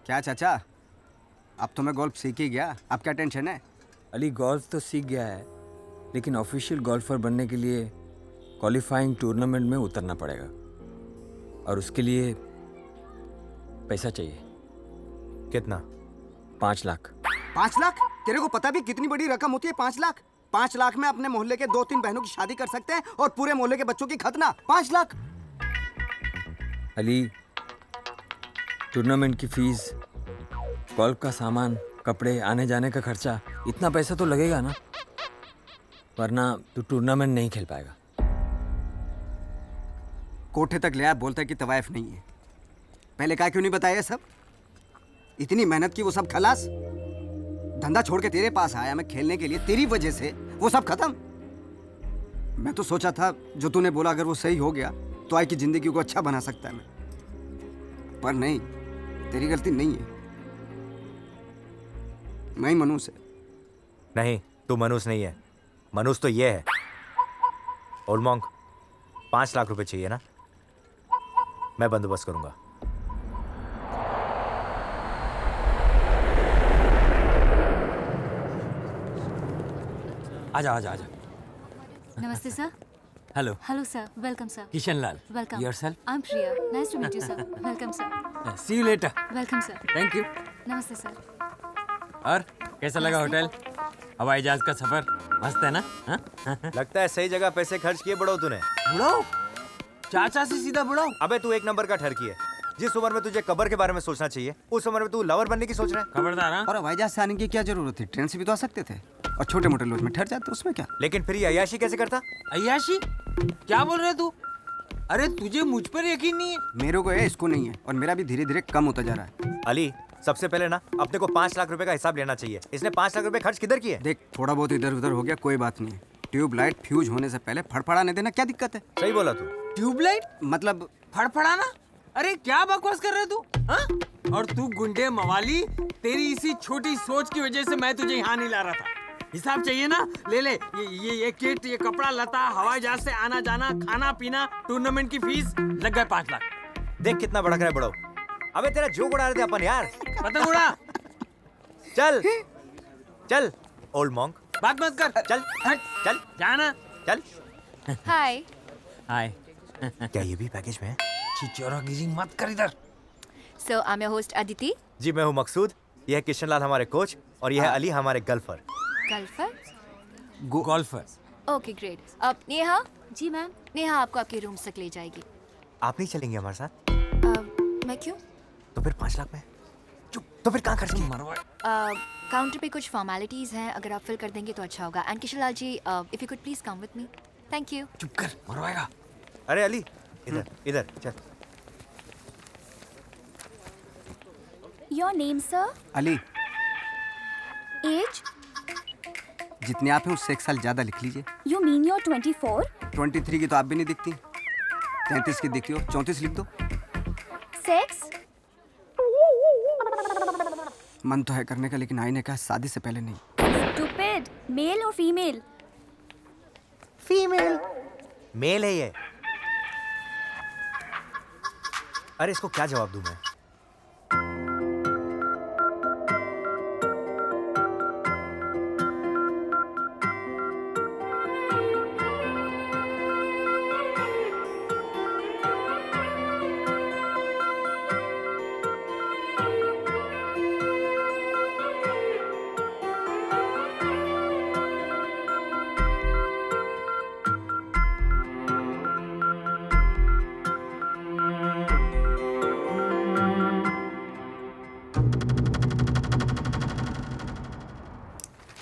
क्या चाचा, अब तो मैं गोल्फ सीख ही गया, अब क्या टेंशन है? अली गोल्फ तो सीख गया है, लेकिन ऑफिशियल गोल्फर बनने के लिए क्वालिफाइंग टूर्नामेंट में उतरना पड़ेगा और उसके लिए पैसा चाहिए। कितना? 5 लाख। 5 लाख? तेरे को पता भी कितनी बड़ी रकम होती है 5 लाख? 5 लाख में अपने मोहल्ले के 2-3 बहनों की शादी कर सकते हैं और पूरे मोहल्ले के बच्चों की खतना। 5 लाख? अली, टूर्नामेंट की फीस, गोल्फ का सामान, कपड़े, आने जाने का खर्चा, इतना पैसा तो लगेगा ना, वरना तू टूर्नामेंट नहीं खेल पाएगा। कोठे तक ले आया, बोलता है कि तवायफ नहीं है। पहले क्या क्यों नहीं बताया सब? इतनी मेहनत की वो सब खलास। धंधा छोड़ के तेरे पास आया मैं खेलने के लिए, तेरी वजह से वो सब खत्म। मैं तो सोचा था जो तूने बोला अगर वो सही हो गया तो आई की जिंदगी को अच्छा बना सकता है मैं, पर नहीं, तेरी गलती नहीं है। मैं ही मनुष्य है। नहीं, तू मनुष्य नहीं है, मनुष्य तो ये है। ओल्ड मॉन्क, 5 लाख रुपए चाहिए ना? मैं बंदोबस्त करूंगा। आजा आजा आजा। Namaste, sir. Hello. Hello, sir. Welcome, sir. Kishan Lal. Welcome. Yourself? I'm Priya. Nice to meet you, sir. Welcome, sir. See you later. Welcome, sir. Thank you. Namaste, sir. और कैसा लगा होटल? हवाई जहाज का सफर मस्त है ना? हाँ? लगता है सही जगह पैसे खर्च किए बड़ो तूने। बुढ़ाओ? चाचा से सीधा बुढ़ाओ? अबे तू एक नंबर का ठरकी है। जिस उम्र में तुझे कब्र के बारे में सोचना चाहिए, उस उम्र में तू लवर बनने की सोच रहा है। खबरदार। और हवाई जहाज से आने की क्या जरूरत थी? ट्रेन से भी तो आ सकते थे और छोटे मोटे लॉज में ठहर जाते, उसमें क्या? लेकिन फिर ये अय्याशी कैसे करता? अय्याशी? क्या बोल रहे तू? अरे तुझे मुझ पर यकीन नहीं है? मेरे को है, इसको नहीं है, और मेरा भी धीरे धीरे कम होता जा रहा है। अली, सबसे पहले ना अपने को 5 लाख रुपए का हिसाब लेना चाहिए। इसने 5 लाख रुपए खर्च किधर किए? देख, थोड़ा बहुत इधर उधर हो गया, कोई बात नहीं है। ट्यूबलाइट फ्यूज होने से पहले फड़फड़ाने देना, क्या दिक्कत है? सही बोला तू। ट्यूबलाइट मतलब फड़फड़ाना? अरे क्या बकवास कर रहे तू? हाँ? और तू गुंडे मवाली, तेरी इसी छोटी सोच की वजह से मैं तुझे यहाँ नहीं ला रहा था। हिसाब चाहिए ना, ले ले ये किट, ये कपड़ा लता, हवाई जहाज से आना जाना, खाना पीना, टूर्नामेंट की फीस, लग गए 5 लाख। देख कितना बड़ा है बड़ो। अबे तेरा जोक उड़ा रहे थे अपन यार। पतंग उड़ा। चल चल ओल्ड मॉन्क, बात मत कर। चल हट, चल जाना। चल। हाय। हाय। क्या ये भी पैकेज में है? चिचोरागिरी मत कर इधर। So I am your host Aditi. जी मैं हूँ मकसूद, यह है किशन लाल हमारे कोच, और यह है अली हमारे गल्फर। गल्फर? गोल्फर। Okay great. अब नेहा। जी मैम। नेहा आपको आपके रूम तक ले जाएगी। आप नहीं चलेंगे हमारे साथ? मैं क्यों? तो फिर 5 लाख में चुप, तो फिर कहाँ खर्च किए? काउंटर पे कुछ फॉर्मेलिटीज हैं, अगर आप फिल कर देंगे तो अच्छा होगा। And Kishan Lal ji, if you could please come with me. Thank you. चुप कर, मरवाएगा। अरे अली इधर इधर चल। Your name sir? Ali. Age? जितने आप हैं उससे 1 साल ज्यादा लिख लीजिए। You mean your 24? 23 की तो आप भी नहीं दिखती, 33 की दिखती हो, 34 लिख दो। सेक्स? मन तो है करने का, लेकिन आई ने कहा शादी से पहले नहीं। स्टूपिड। मेल और फीमेल? फीमेल। मेल है ये। अरे इसको क्या जवाब दूं मैं?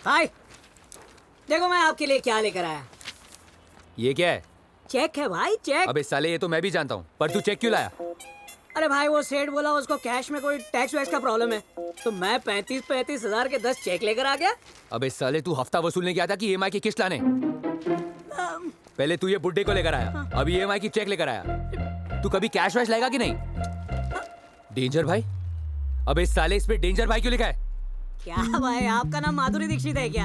हाय, देखो मैं आपके लिए क्या लेकर आया। ये क्या है? चेक है भाई, चेक। अबे साले ये तो मैं भी जानता हूँ, पर तू चेक क्यों लाया? अरे भाई वो सेठ बोला उसको कैश में कोई टैक्स वैक्स का प्रॉब्लम है, तो मैं 35 हजार के 10 चेक लेकर आ गया। अबे साले तू हफ्ता वसूलने गया था कि EMI की किस्त लाने? पहले तू ये बुड्ढे को लेकर आया, अभी EMI की चेक लेकर आया। तू कभी कैश वैश लाएगा कि नहीं? डेंजर भाई? अबे साले इस पे डेंजर भाई क्यों लिखा है? क्या भाई, आपका नाम माधुरी दीक्षित है क्या?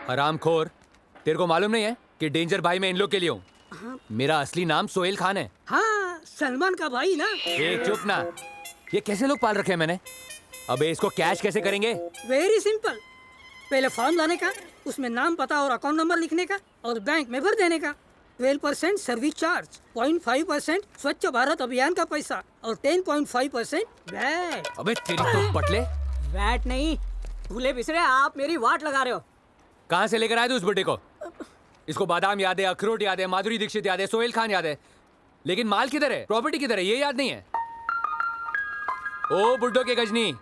हरामखोर, तेरे को मालूम नहीं है कि डेंजर भाई मैं इन लोग के लिए हूँ? मेरा असली नाम सोहेल खान है। हाँ, सलमान का भाई ना। चुप ना, ये कैसे लोग पाल रखे हैं मैंने? अबे इसको कैश कैसे करेंगे? वेरी सिंपल, पहले फॉर्म लाने का, उसमें नाम पता और अकाउंट नंबर लिखने का, और बैंक में भर देने का। 12% सर्विस चार्ज, 0.5% स्वच्छ भारत अभियान का पैसा, और 10.5% वैट। अबे तेरी तो पटले। वैट नहीं, भूले बिसरे आप मेरी वाट लगा रहे हो। कहाँ से लेकर आए थे उस बुड्ढे को? इसको बादाम याद है, अखरोट याद है, माधुरी दीक्षित याद है, सोहेल खान याद है, लेकिन माल किधर है, प्रॉपर्टी किधर है, ये याद नहीं है। ओ बुड्ढो के गजनी,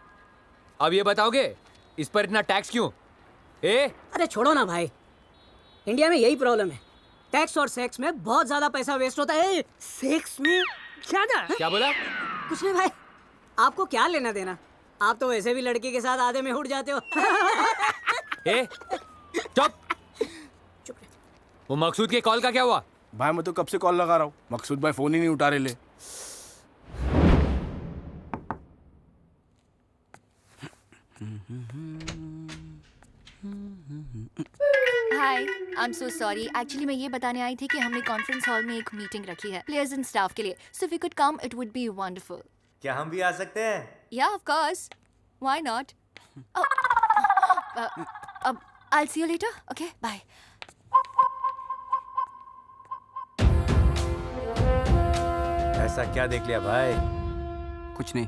अब ये बताओगे इस पर इतना टैक्स क्यों? अरे छोड़ो ना भाई, इंडिया में यही प्रॉब्लम है, टैक्स और सेक्स में बहुत ज्यादा पैसा वेस्ट होता है। सेक्स में ज्यादा? क्या बोला? कुछ नहीं भाई, आपको क्या लेना देना, आप तो वैसे भी लड़की के साथ आधे में उड़ जाते हो। चुप। वो मकसूद के कॉल का क्या हुआ? भाई मैं तो कब से कॉल लगा रहा हूँ, मकसूद भाई फोन ही नहीं उठा रहे ले। Hi, I am so sorry, actually मैं ये बताने आई थी कि हमने कॉन्फ्रेंस हॉल में एक मीटिंग रखी है प्लेयर्स एंड स्टाफ के लिए, so if you could come it would be wonderful. क्या हम भी आ सकते हैं? या ऑफ कोर्स, व्हाई नॉट। अब I will see you later, okay bye. ऐसा क्या देख लिया भाई? कुछ नहीं।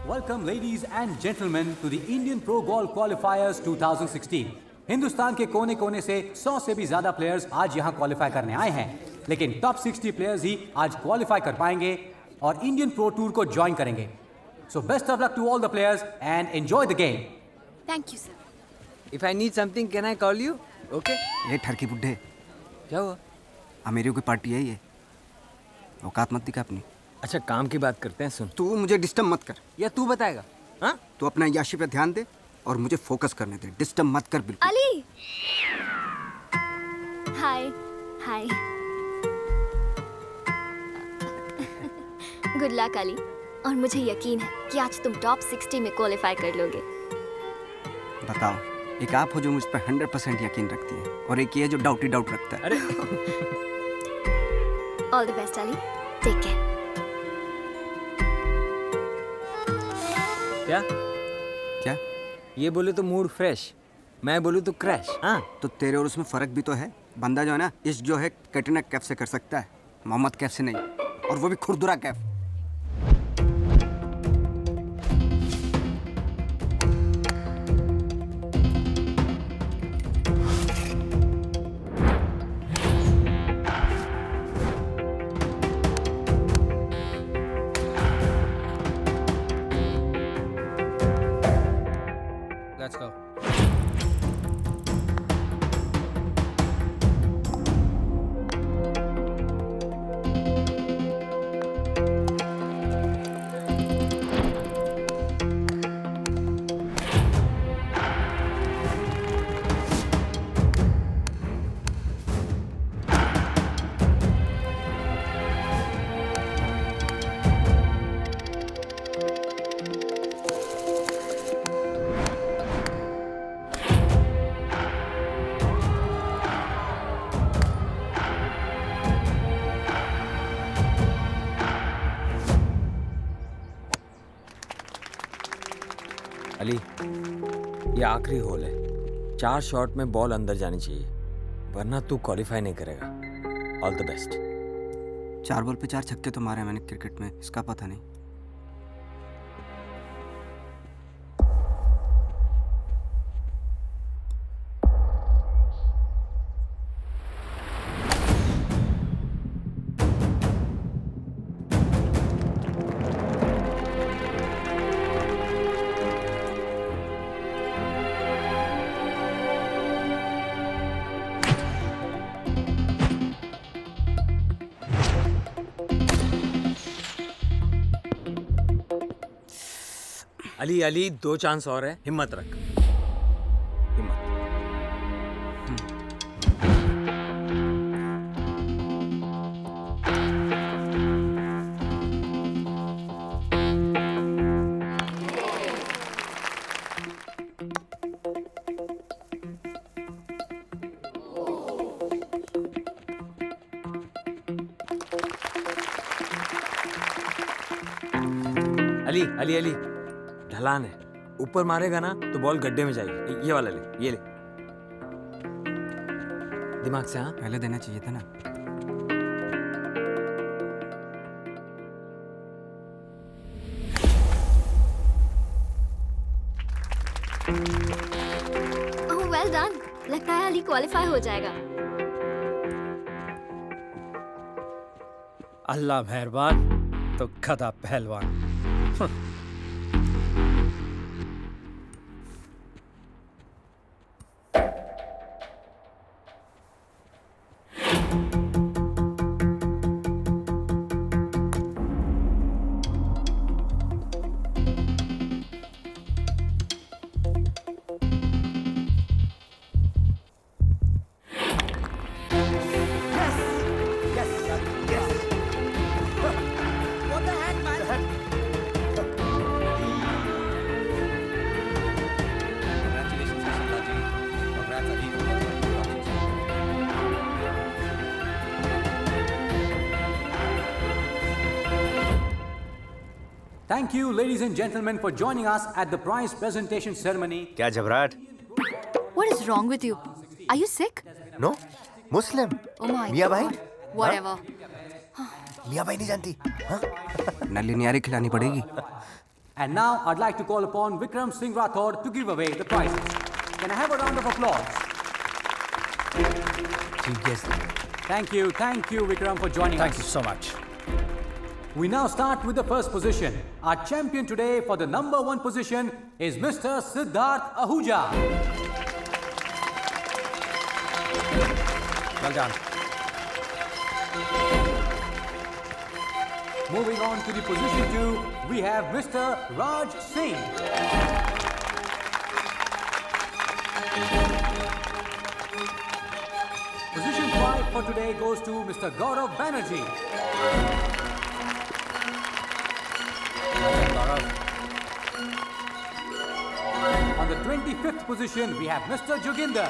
Welcome ladies and gentlemen to the Indian Pro Golf Qualifiers 2016. Hindustan के कोने कोने से 100 से भी ज्यादा प्लेयर्स आज यहाँ क्वालिफाई करने आए हैं, लेकिन टॉप 60 प्लेयर्स ही आज क्वालिफाई कर पाएंगे और इंडियन प्रो टूर को ज्वाइन करेंगे। So best of luck to all the players and enjoy the game. Thank you sir. If I need something, can I call you? Okay? ये ठरकी बुड्ढे, क्या हुआ? अमीरियों की पार्टी है ये, औकात मत दिखा अपनी। अच्छा काम की बात करते हैं, सुन। तू मुझे डिस्टर्ब मत कर। या तू बताएगा? हाँ? तू अपना याशी पे ध्यान दे और मुझे फोकस करने दे, डिस्टर्ब मत कर बिल्कुल। अली, हाय, हाय। गुड लक अली, और मुझे यकीन है कि आज तुम टॉप 60 में क्वालिफाई कर लोगे। बताओ, एक आप हो जो मुझ पर 100% यकीन रखती है और एक ये जो डाउट रखता है। अरे all the best Ali, take care. क्या ये बोले तो मूड फ्रेश, मैं बोलूँ तो क्रैश। हाँ, तो तेरे और उसमें फर्क भी तो है। बंदा जो है ना, इश्क जो है कैटरीना कैफ से कर सकता है, मोहम्मद कैफ से नहीं, और वो भी खुरदुरा कैफ। Let's go. अली, ये आखिरी होल है। 4 शॉट में बॉल अंदर जानी चाहिए, वरना तू क्वालिफाई नहीं करेगा। All the best. 4 बॉल पे 4 छक्के तो मारे मैंने क्रिकेट में, इसका पता नहीं। अली अली, 2 चांस और है, हिम्मत रख। हिम्मत। अली अली अली, ढलान है, ऊपर मारेगा ना तो बॉल गड्ढे में जाएगी। ये वाला ले, ये ले। दिमाग से। हाँ, पहले देना चाहिए था ना। ओह वेल डन, लगता है अली क्वालिफाई हो जाएगा। अल्लाह मेहरबान तो गधा पहलवान। Thank you, ladies and gentlemen, for joining us at the prize presentation ceremony. क्या झबराहट? What is wrong with you? Are you sick? No, Muslim. Oh my मियाँ भाई? God. Whatever. मियाँ भाई नहीं जानती? हाँ? नली न्यारी खिलानी पड़ेगी। And now I'd like to call upon Vikram Singh Rathod to give away the prizes. Can I have a round of applause? Thank you, Vikram, for joining us. Thank you so much. We now start with the first position. Our champion today for the number 1 position is Mr. Siddharth Ahuja. Well done. Moving on to the position 2, we have Mr. Raj Singh. Position 5, fight for today goes to Mr. Gaurav Banerjee. On the 25th position, we have Mr. Joginder.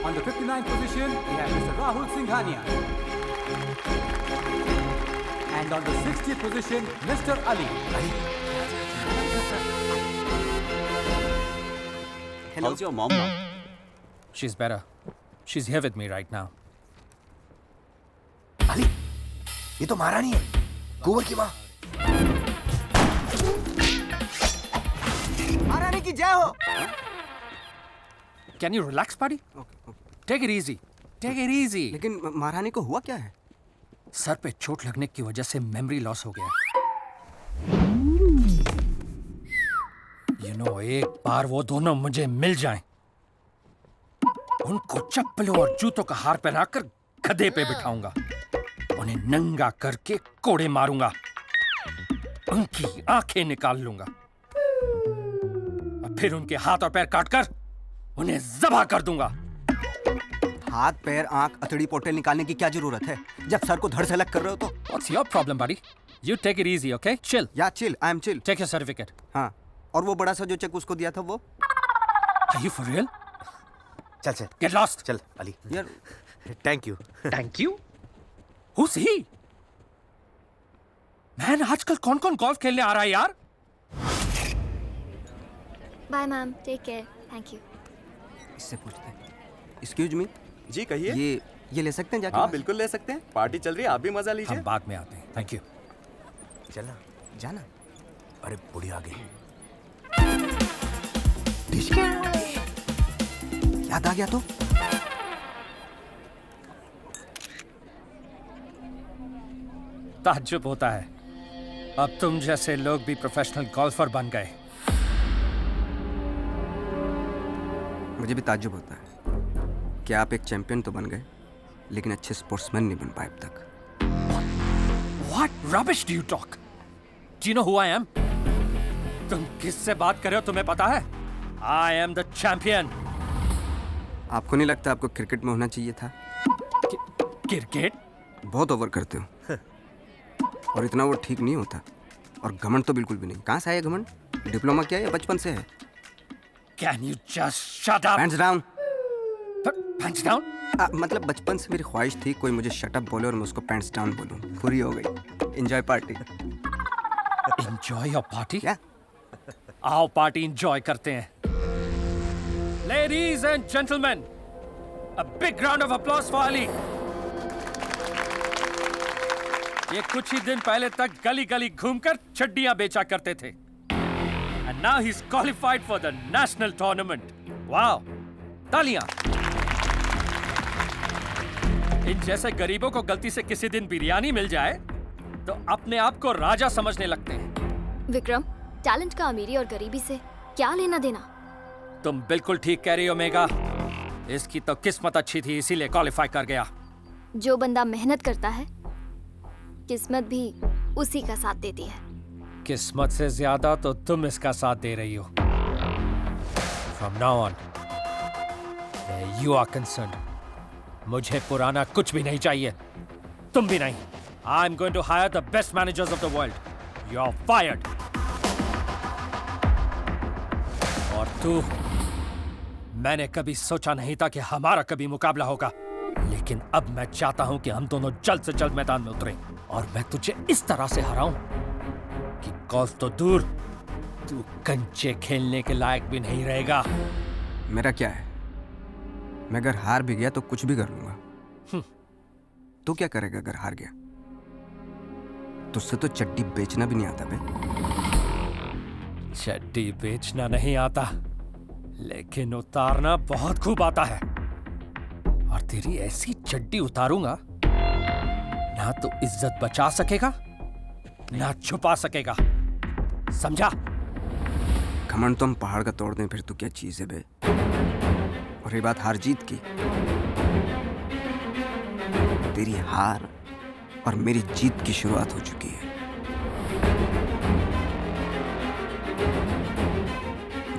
On the 59th position, we have Mr. Rahul Singhania. And on the 60th position, Mr. Ali. Hello. How's your mom now? She's better. She's here with me right now. Ali, ये तो महारानी है, कुंवर की माँ। महारानी की जय हो। Can you relax, buddy? Take it easy. Take it easy. लेकिन महारानी को हुआ क्या है? सर पे चोट लगने की वजह से मेमोरी लॉस हो गया। You know, एक बार वो दोनों मुझे मिल जाएं, उनको चप्पलों और जूतों का हार पहनाकर गधे पे बिठाऊंगा, उन्हें नंगा करके कोड़े मारूंगा, उनकी आंखें निकाल लूंगा और फिर उनके हाथ और पैर काटकर उन्हें ज़बह कर दूंगा। हाथ पैर आंख अतड़ी पोटे निकालने की क्या जरूरत है जब सर को धड़ से अलग कर रहे हो तो? What's your problem, buddy? You take it easy, okay? Chill. Yeah, chill. I am chill. Take your certificate. हाँ, और वो बड़ा सा जो चेक उसको दिया था वो? Are you for real? चल चल Get lost. चल अली यार thank you Thank you? Who's he? Man आजकल कौन कौन गोल्फ खेलने आ रहा है यार? Bye ma'am, take care, thank you. इससे पूछते हैं। Excuse me. जी कहिए। ये ले सकते हैं जाके? हाँ बिल्कुल ले सकते हैं, पार्टी चल रही है, आप भी मजा लीजिए। हम बाद में आते हैं। Thank you. चलना जाना। अरे बुढ़ी आ गई। याद आ गया तो? ताज्जुब होता है, अब तुम जैसे लोग भी प्रोफेशनल गोल्फर बन गए। मुझे भी ताज्जुब होता है कि आप एक चैंपियन तो बन गए, लेकिन अच्छे स्पोर्ट्समैन नहीं बन पाए अब तक। What rubbish do you talk? Do you know who I am? तुम किससे बात कर रहे हो तुम्हें पता है? I am the champion. आपको नहीं लगता आपको क्रिकेट में होना चाहिए था? क्रिकेट? बहुत ओवर करते हो और इतना वो ठीक नहीं होता, और घमंड तो बिल्कुल भी नहीं। कहाँ से आया घमंड? डिप्लोमा किया या बचपन से है? Can you just shut up? Hands down. Hands down? मतलब बचपन से मेरी ख्वाहिश थी कोई मुझे शट अप बोले और मैं उसको पैंट्स डाउन बोलूं। पूरी हो गई। Enjoy party. Enjoy your party? आओ पार्टी एंजॉय करते हैं। Ladies and gentlemen, a big round of applause for Ali. ये कुछ ही दिन पहले तक गली गली घूमकर चड्डियां बेचा करते थे, and now he's qualified for the national tournament. Wow! तालियां। इन जैसे गरीबों को गलती से किसी दिन बिरयानी मिल जाए तो अपने आप को राजा समझने लगते हैं। विक्रम, टैलेंट का अमीरी और गरीबी से क्या लेना देना? तुम बिल्कुल ठीक कह रही हो मेगा। इसकी तो किस्मत अच्छी थी इसीलिए क्वालिफाई कर गया। जो बंदा मेहनत करता है, किस्मत भी उसी का साथ देती है। किस्मत से ज्यादा तो तुम इसका साथ दे रही हो। From now on, where you are concerned, मुझे पुराना कुछ भी नहीं चाहिए, तुम भी नहीं। I'm going to hire the best managers of the world. You're fired. और तू, मैंने कभी सोचा नहीं था कि हमारा कभी मुकाबला होगा, लेकिन अब मैं चाहता हूं कि हम दोनों जल्द से जल्द मैदान में उतरें और मैं तुझे इस तरह से हराऊं कि गोल्फ तो दूर, तू कंचे खेलने के लायक भी नहीं रहेगा। मेरा क्या है, मैं अगर हार भी गया तो कुछ भी कर लूंगा। तू क्या करेगा अगर हार गया? तुझसे तो चड्डी बेचना भी नहीं आता बे। चड्डी बेचना नहीं आता, लेकिन उतारना बहुत खूब आता है। और तेरी ऐसी चड्डी उतारूंगा, ना तो इज्जत बचा सकेगा, ना छुपा सकेगा। समझा? घमंड तो हम पहाड़ का तोड़ दें, फिर तो क्या चीज है बे। और ये बात हार जीत की, तेरी हार और मेरी जीत की शुरुआत हो चुकी है।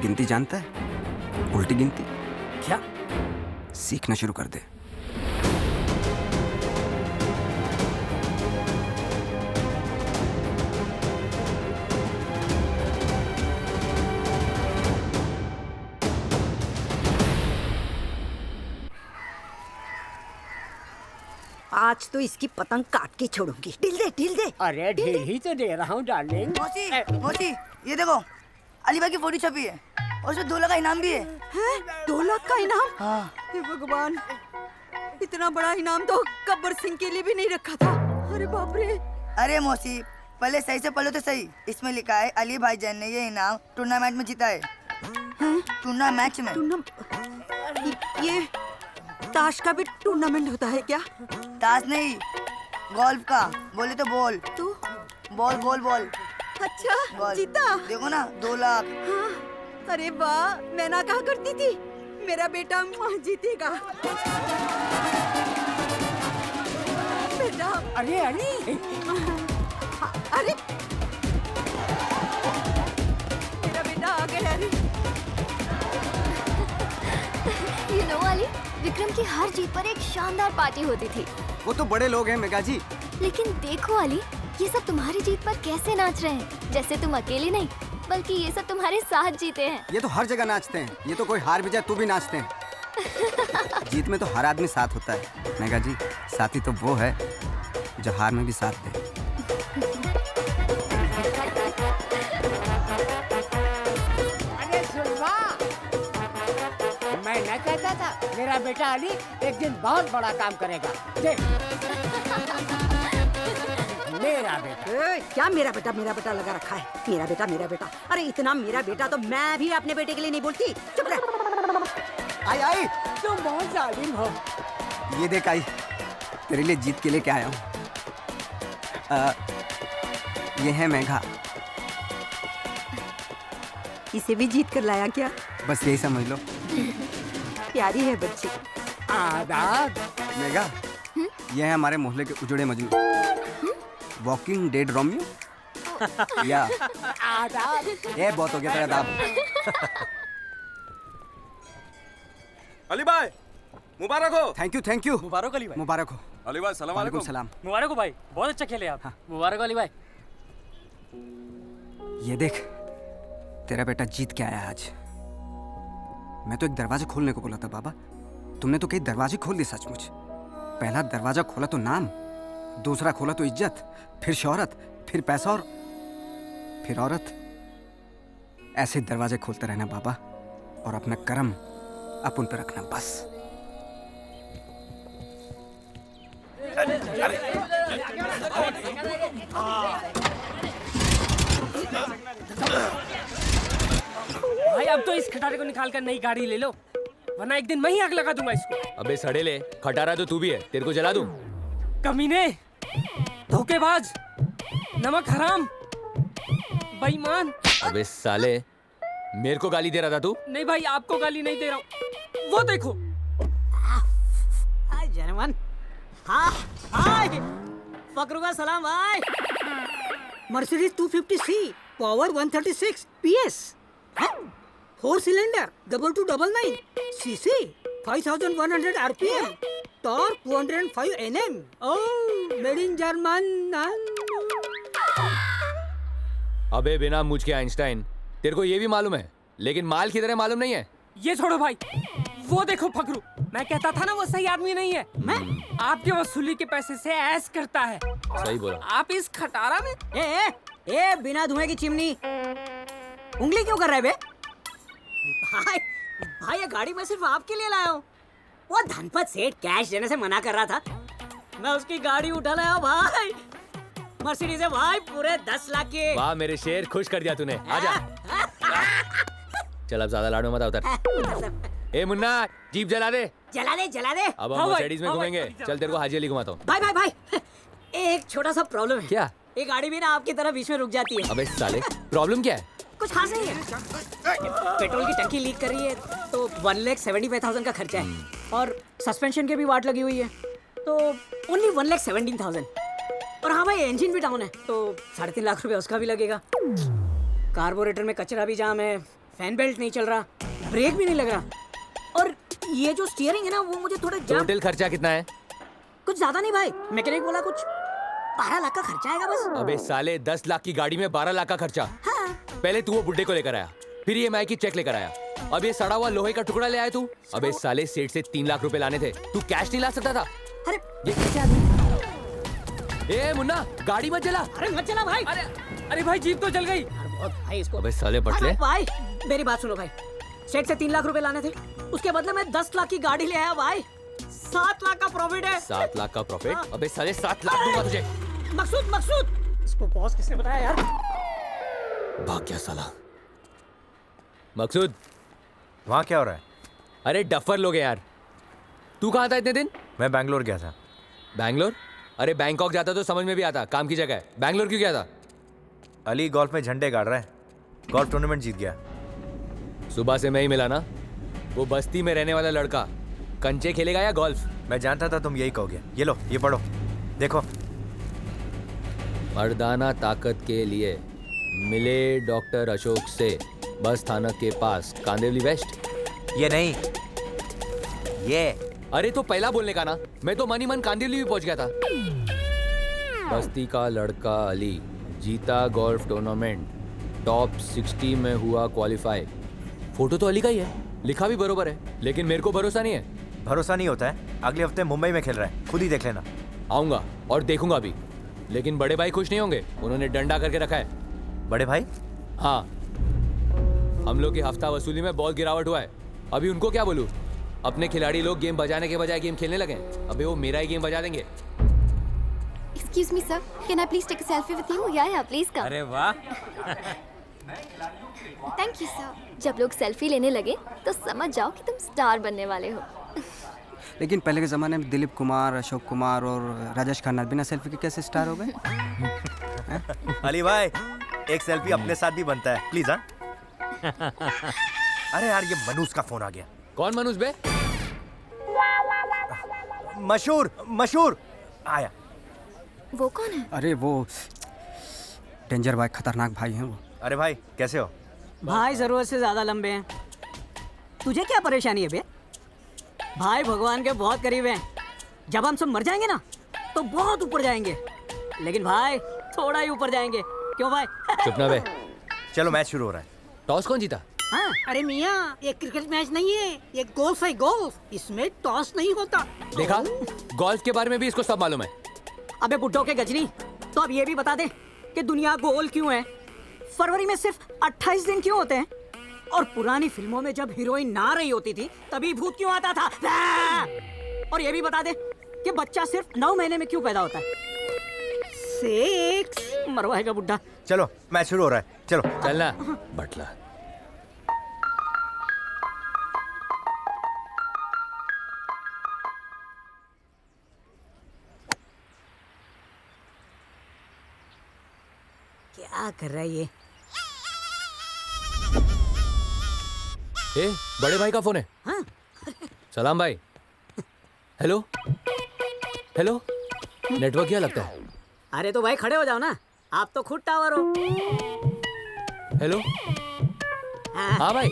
गिनती जानता है? उल्टी गिनती क्या? सीखना शुरू कर दे। आज तो इसकी पतंग काट के छोड़ूंगी। ढील दे। अरे ढील ही तो दे रहा हूँ डार्लिंग। मौसी, मौसी, ये देखो अली भाई की फोटो छपी है और उसमें 2 लाख का इनाम भी है। 2 लाख का इनाम? हाँ। हे भगवान, इतना बड़ा इनाम तो गब्बर सिंह के लिए भी नहीं रखा था। अरे बाप रे। अरे मौसी, पहले सही से पढ़ो तो सही। इसमें लिखा है अली भाईजान ने ये इनाम टूर्नामेंट में जीता है। टूर्नामेंट में। ये ताश का भी टूर्नामेंट होता है क्या? ताश नहीं, गोल्फ का। बोले तो बॉल। तू? बॉल। अच्छा, जीता? देखो ना 2 लाख। हाँ। अरे वाह, मैं ना कहा करती थी मेरा बेटा जीतेगा। बेटा। अरे अली, अरे मेरा बेटा आ गया। अरे You know, अली, विक्रम की हर जीत पर एक शानदार पार्टी होती थी। वो तो बड़े लोग हैं मेगा जी। लेकिन देखो अली, ये सब तुम्हारी जीत पर कैसे नाच रहे हैं, जैसे तुम अकेले नहीं बल्कि ये सब तुम्हारे साथ जीते हैं। ये तो हर जगह नाचते हैं। ये तो कोई हार भी जाए तो भी नाचते हैं। जीत में तो हर आदमी साथ होता है मेगा जी। साथी तो वो है जो हार में भी साथ दे। अरे सुनवा, मैं न कहता था मेरा बेटा अली एक दिन बहुत बड़ा काम करेगा। देख मेरा बेटा। क्या मेरा बेटा लगा रखा है? मेरा बेटा। अरे इतना मेरा बेटा तो मैं भी अपने बेटे के लिए नहीं बोलती। चुप रह। आई तुम बहुत जालिम हो। ये देख आई, तेरे लिए जीत के लिए क्या आया हूँ। ये है मेघा। इसे भी जीत कर लाया क्या? बस यही समझ लो। प्यारी है बच्ची। आदाब। मेघा, ये है हमारे मोहल्ले के उजड़े मजनू। Walking dead Romeo. या आदाब। ये बहुत हो गया तेरा दाब। अली भाई मुबारक हो। Thank you. मुबारक अली भाई। मुबारक हो। अली भाई सलाम वालेकुम अलैकुम। सलाम। मुबारक हो भाई, बहुत अच्छा खेले आप। मुबारक हो अली भाई। ये देख, तेरा बेटा जीत के आया आज। मैं तो एक दरवाजा खोलने को बोला था बाबा, तुमने तो कई दरवाजे खोल दिए सचमुच। पहला दरवाजा खोला तो नाम, दूसरा खोला तो इज्जत, फिर शोहरत, फिर पैसा और फिर औरत। ऐसे दरवाजे खोलते रहना बाबा, और अपना कर्म अपन पे रखना बस। भाई अब तो इस खटारे को निकाल कर नई गाड़ी ले लो, वरना एक दिन मैं ही आग लगा दूंगा इसको। अबे सड़ेले, खटारा तो तू भी है, तेरे को जला दूं। कमीने, धोखेबाज, नमक हराम, बेईमान। अबे साले, मेरे को गाली दे रहा था तू? नहीं भाई, आपको गाली नहीं दे रहा हूँ। वो देखो। हाय जनवन। हाँ, हाय। फकरू का सलाम भाई। Mercedes 250C, power 136 PS, 4 cylinder, 2299 CC, 5100 RPM, torque 205 Nm। Oh, made in German. अबे बिना मुझ के आइंस्टाइन, तेरे को ये भी मालूम है, लेकिन माल की तरह मालूम नहीं है। ये छोड़ो भाई, वो देखो फकरू, मैं कहता था ना वो सही आदमी नहीं है। मैं आपके वसूली के पैसे से ऐश करता है। सही बोला। आप इस खटारा में ए, बिना धुएं की चिमनी, उंगली क्यों कर रहे बे? भाई ये गाड़ी मैं सिर्फ आपके लिए लाया हूँ। वो धनपत सेठ कैश देने से मना कर रहा था, मैं उसकी गाड़ी उठा लाया भाई। मर्सिडीज है भाई, पूरे 10 लाख की। वाह मेरे शेर, खुश कर दिया तूने। आजा। चल अब ज्यादा लाडो मत उतर। ए मुन्ना, जीप जला दे। जला दे। अब हम मर्सिडीज में घूमेंगे। चल तेरे को हाजी अली घुमाता हूँ। भाई एक छोटा सा प्रॉब्लम है। क्या? ये गाड़ी भी ना आपकी तरह बीच में रुक जाती है। अबे साले, प्रॉब्लम क्या है? कुछ खास नहीं है, पेट्रोल की टंकी लीक कर रही है तो 1,75,000 का खर्चा है, और सस्पेंशन के भी वाट लगी हुई है तो ओनली 1,17,000। और हाँ भाई, इंजन भी डाउन है तो 3.5 लाख रुपए उसका भी लगेगा। कार्बोरेटर में कचरा भी जाम है, फैन बेल्ट नहीं चल रहा, ब्रेक भी नहीं लग रहा। और ये जो स्टीयरिंग है ना वो मुझे थोड़ा टोटल खर्चा कितना है? कुछ ज्यादा नहीं भाई, मैकेनिक बोला कुछ 12 लाख का खर्चा आएगा बस। अबे साले 10 लाख की गाड़ी में 12 लाख का खर्चा। हाँ। पहले तू वो बुड्ढे को लेकर आया, फिर EMI की चेक लेकर आया, अब ये सड़ा हुआ लोहे का टुकड़ा ले आया तू। अबे साले सेठ से 3 लाख रुपए लाने थे, तू कैश नहीं ला सकता था? अरे ये कैसे आदमी? ए मुन्ना गाड़ी मत जला। अरे मत चला भाई। अरे भाई जीप तो जल गई। भाई इसको अबे साले बटले। भाई मेरी बात सुनो भाई, सेठ से 3 लाख रुपए लाने थे, उसके बदले में 10 लाख की गाड़ी ले आया भाई। 7 लाख का प्रॉफिट है। 7 लाख का प्रॉफिट? अबे साले 7 लाख दूंगा तुझे। मकसूद इसको बॉस किसने बताया यार? भाग गया साला। मकसूद वहाँ क्या हो रहा है? अरे डफर लोग हैं यार। तू कहाँ था इतने दिन? मैं बैंगलोर गया था। बैंगलोर? अरे बैंकॉक जाता तो समझ में भी आता, काम की जगह है। बैंगलोर क्यों गया था? अली गोल्फ में झंडे गाड़ रहा है, गोल्फ टूर्नामेंट जीत गया। सुबह से मैं ही मिला ना, वो बस्ती में रहने वाला लड़का। कंचे खेलेगा या गोल्फ? मैं जानता था तुम यही कहोगे। ये लो, ये पढ़ो, देखो। मर्दाना ताकत के लिए मिले डॉक्टर अशोक से, बस स्थानक के पास, कांदिवली वेस्ट। ये नहीं, ये। अरे तो पहला बोलने का ना, मैं तो मन ही मन कांदिवली भी पहुंच गया था। बस्ती का लड़का अली जीता गोल्फ टूर्नामेंट, टॉप 60 में हुआ क्वालिफाई। फोटो तो अली का ही है, लिखा भी बरोबर है, लेकिन मेरे को भरोसा नहीं है। भरोसा नहीं होता है? अगले हफ्ते मुंबई में खेल रहा है, खुद ही देख लेना। आऊंगा और देखूंगा भी, लेकिन बड़े भाई खुश नहीं होंगे, उन्होंने डंडा करके रखा है। बड़े भाई? हाँ, हम लोग की हफ्ता वसूली में बहुत गिरावट हुआ है। अभी उनको क्या बोलूं? अपने खिलाड़ी लोग गेम बजाने के बजाय गेम खेलने लगे। अबे वो मेरा ही गेम बजा देंगे। Excuse me, sir. Can I please take a selfie with you? Yeah, please come. अरे वाह। Thank you, sir. जब लोग सेल्फी लेने लगे तो समझ जाओ कि तुम स्टार बनने वाले हो। लेकिन पहले के ज़माने में दिलीप कुमार, अशोक कुमार और राजेश खन्ना बिना सेल्फी के कैसे स्टार हो गए? अली भाई, एक सेल्फी अपने साथ भी बनता है, प्लीज। हाँ। अरे यार, ये मनूस का फोन आ गया। कौन मनूस बे? मशहूर आया। वो कौन है? अरे वो डेंजर भाई, खतरनाक भाई हैं वो। अरे भाई कैसे हो? भाई जरूरत से ज्यादा लंबे हैं। तुझे क्या परेशानी है बे? भाई भगवान के बहुत करीब हैं। जब हम सब मर जाएंगे ना तो बहुत ऊपर जाएंगे, लेकिन भाई थोड़ा ही ऊपर जाएंगे। क्यों भाई? चुप ना बे। चलो मैच शुरू हो रहा है। टॉस कौन जीता? हाँ, अरे मियाँ, ये क्रिकेट मैच नहीं है, ये गोल्फ है, गोल्फ। इसमें टॉस नहीं होता। देखा, गोल्फ के बारे में भी इसको सब मालूम है। अबे बुड्ढों के गजनी, तो अब ये भी बता दे कि दुनिया गोल क्यों है, फरवरी में सिर्फ 28 दिन क्यों होते हैं, और पुरानी फिल्मों में जब हीरोइन ना रही होती थी तभी भूत क्यों आता था, और ये भी बता दे कि बच्चा सिर्फ 9 महीने में क्यों पैदा होता है। 6 मरवाएगा बुड्ढा। चलो मैच शुरू हो रहा है, चलो चलना बटला। क्या कर रहा है ये? ए, बड़े भाई का फोन है। हाँ? सलाम भाई। हेलो हेलो, नेटवर्क क्या लगता है? अरे तो भाई खड़े हो जाओ ना, आप तो खुद टावर हो। हेलो, हाँ भाई,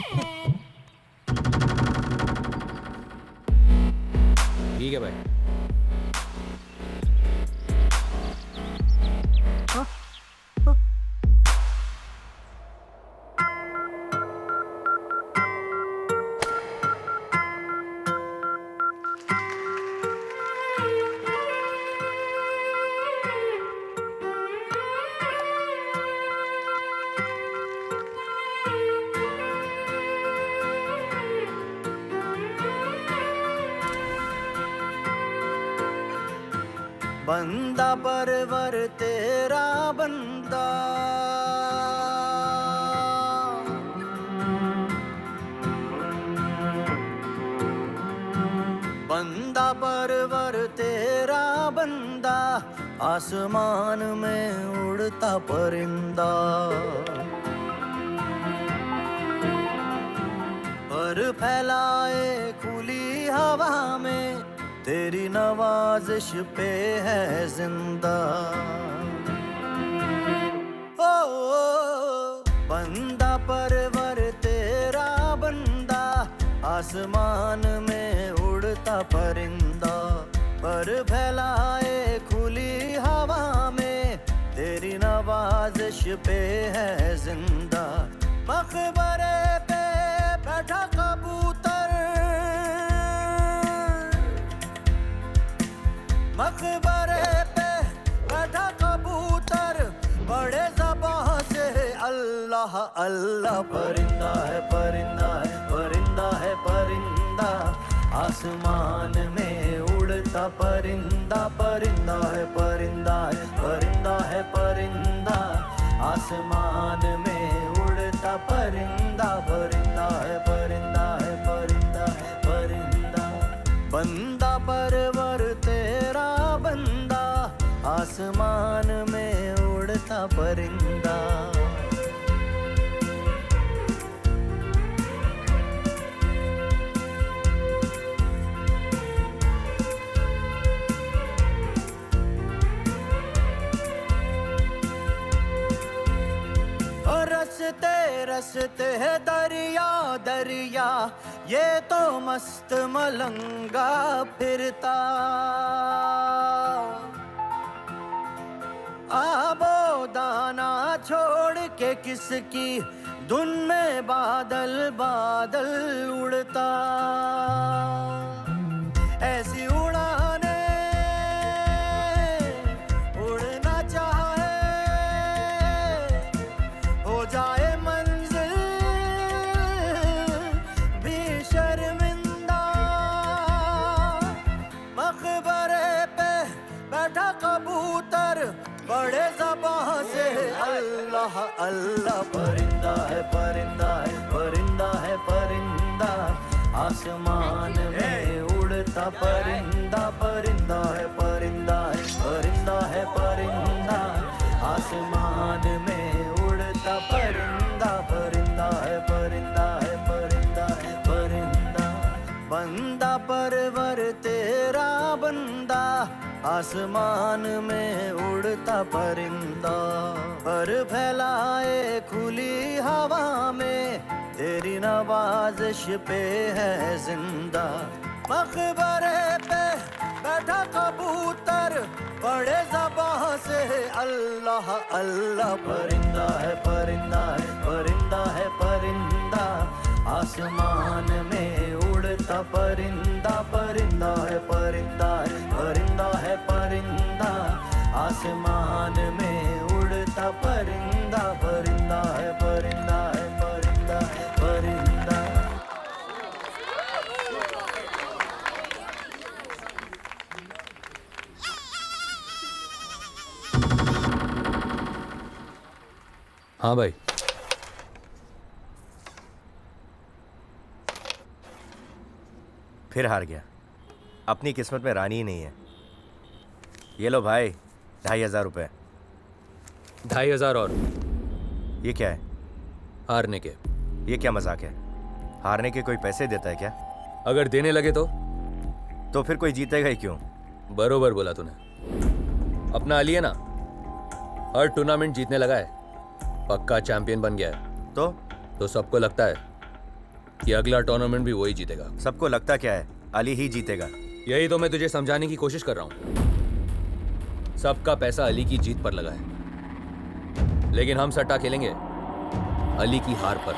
ठीक है भाई। बंदा परवर तेरा बंदा, बंदा परवर तेरा बंदा, आसमान में उड़ता परिंदा, पर फैलाए खुली हवा में तेरी नवाजिश पे है जिंदा। ओ बंदा परवर तेरा बंदा, आसमान में उड़ता परिंदा, पर फैलाए खुली हवा में, तेरी नवाजिश पे है जिंदा। मकबरे पे बैठा कबूतर, मकबरे पे बैठा कबूतर, बड़े ज़बां से अल्लाह अल्लाह। परिंदा है परिंदा है परिंदा है परिंदा, आसमान में उड़ता परिंदा। परिंदा है परिंदा है परिंदा है परिंदा, आसमान में उड़ता परिंदा। परिंदा है परिंदा है परिंदा है परिंदा, बंदा परवर तेरा बंदा, आसमान में उड़ता परिंदा। रसते रसते है दरिया दरिया, ये तो मस्त मलंगा फिरता। आबो दाना छोड़ के किसकी धुन में बादल बादल उड़ता। ऐसी उड़ाने उड़ना चाहे, हो जाए मंजिल भी शर्मिंदा। मकबरे पे बैठा कबूतर, बड़े ज़बां से अल्लाह अल्लाह। परिंदा है परिंदा है परिंदा है परिंदा, आसमान में उड़ता परिंदा। परिंदा है परिंदा है परिंदा है परिंदा, आसमान में उड़ता परिंदा। परिंदा है परिंदा है परिंदा है परिंदा, बंदा परवर तेरा बंदा, आसमान में उड़ता परिंदा। पर फैलाए खुली हवा में, तेरी नवाजिश पे है जिंदा। मकबरे पे बैठा कबूतर, बड़े ज़बां से अल्लाह अल्लाह। परिंदा है परिंदा है परिंदा है परिंदा, आसमान में उड़ता परिंदा। परिंदा है परिंदा है परिंदा है परिंदा, आसमान में उड़ता परिंदा। परिंदा है परिंदा है परिंदा है परिंदा। हाँ भाई, फिर हार गया। अपनी किस्मत में रानी ही नहीं है। ये लो भाई 2500 रुपये। 2500 और ये क्या है? हारने के। ये क्या मजाक है? हारने के कोई पैसे देता है क्या? अगर देने लगे तो फिर कोई जीतेगा ही क्यों? बरोबर बोला तूने। अपना अली है ना, हर टूर्नामेंट जीतने लगा है, पक्का चैंपियन बन गया है। तो सबको लगता है कि अगला टूर्नामेंट भी वही जीतेगा। सबको लगता क्या है? अली ही जीतेगा। यही तो मैं तुझे समझाने की कोशिश कर रहा हूं। सबका पैसा अली की जीत पर लगा है, लेकिन हम सट्टा खेलेंगे अली की हार पर।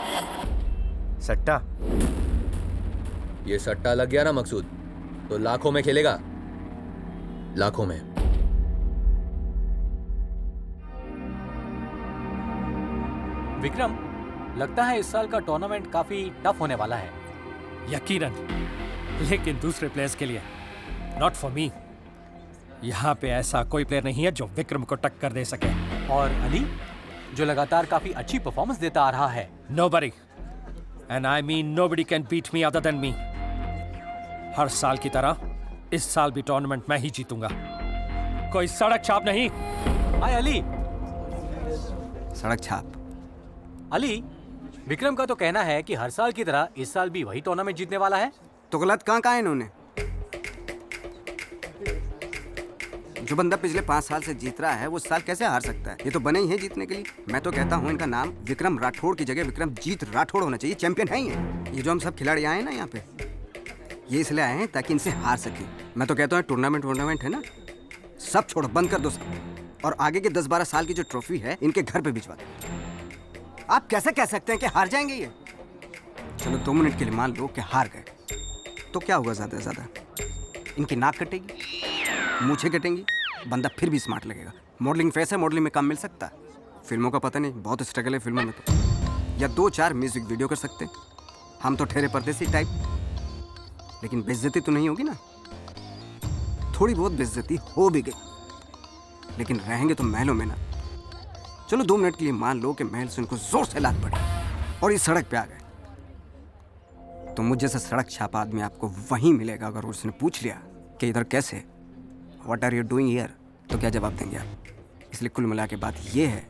सट्टा? ये सट्टा लग गया ना मकसूद, तो लाखों में खेलेगा, लाखों में। विक्रम, लगता है इस साल का टूर्नामेंट काफी टफ होने वाला है। यकीनन, लेकिन दूसरे प्लेयर्स के लिए, नॉट फॉर मी। यहाँ पे ऐसा कोई प्लेयर नहीं है जो विक्रम को टक्कर दे सके। और अली, जो लगातार काफी अच्छी परफॉर्मेंस देता आ रहा है। Nobody, and I mean nobody can beat me other than me. हर साल की तरह इस साल भी टूर्नामेंट मैं ही जीतूंगा। कोई सड़क छाप नहीं। हाय अली। सड़क छाप? अली, विक्रम का तो कहना है कि हर साल की तरह इस साल भी वही टूर्नामेंट जीतने वाला है। तो गलत कहाँ कहा इन्होंने? जो बंदा पिछले 5 साल से जीत रहा है वो इस साल कैसे हार सकता है? ये तो बने ही हैं जीतने के लिए। मैं तो कहता हूँ इनका नाम विक्रम राठौड़ की जगह विक्रमजीत राठौड़ होना चाहिए। चैंपियन है ये जो हम सब खिलाड़ी आए हैं ना यहाँ पे, ये इसलिए आए हैं ताकि इनसे हार सके। मैं तो कहता हूँ टूर्नामेंट है ना, सब छोड़ो, बंद कर दो सब, और आगे के 10-12 साल की जो ट्रॉफी है इनके घर पे भिजवा दो। आप कैसे कह सकते हैं कि हार जाएंगे ये? चलो 2 मिनट के लिए मान लो कि हार गए, तो क्या होगा? ज्यादा से ज्यादा इनकी नाक कटेगी, मूछें कटेंगी, बंदा फिर भी स्मार्ट लगेगा। मॉडलिंग फेस है, मॉडलिंग में काम मिल सकता है। फिल्मों का पता नहीं, बहुत स्ट्रगल है फिल्मों में तो। या 2-4 म्यूजिक वीडियो कर सकते हैं। हम तो ठहरे परदेसी टाइप, लेकिन बेइज्जती तो नहीं होगी ना? थोड़ी बहुत बेइज्जती हो भी गई, लेकिन रहेंगे तो महलों में ना। चलो 2 मिनट के लिए मान लो कि महल से उनको जोर से लात पड़ी और ये सड़क पे आ गए, तो मुझ जैसा सड़क छापा आदमी आपको वहीं मिलेगा। अगर उसने पूछ लिया कि इधर कैसे, what are you doing here, तो क्या जवाब देंगे आप? इसलिए कुल मिला के बात ये है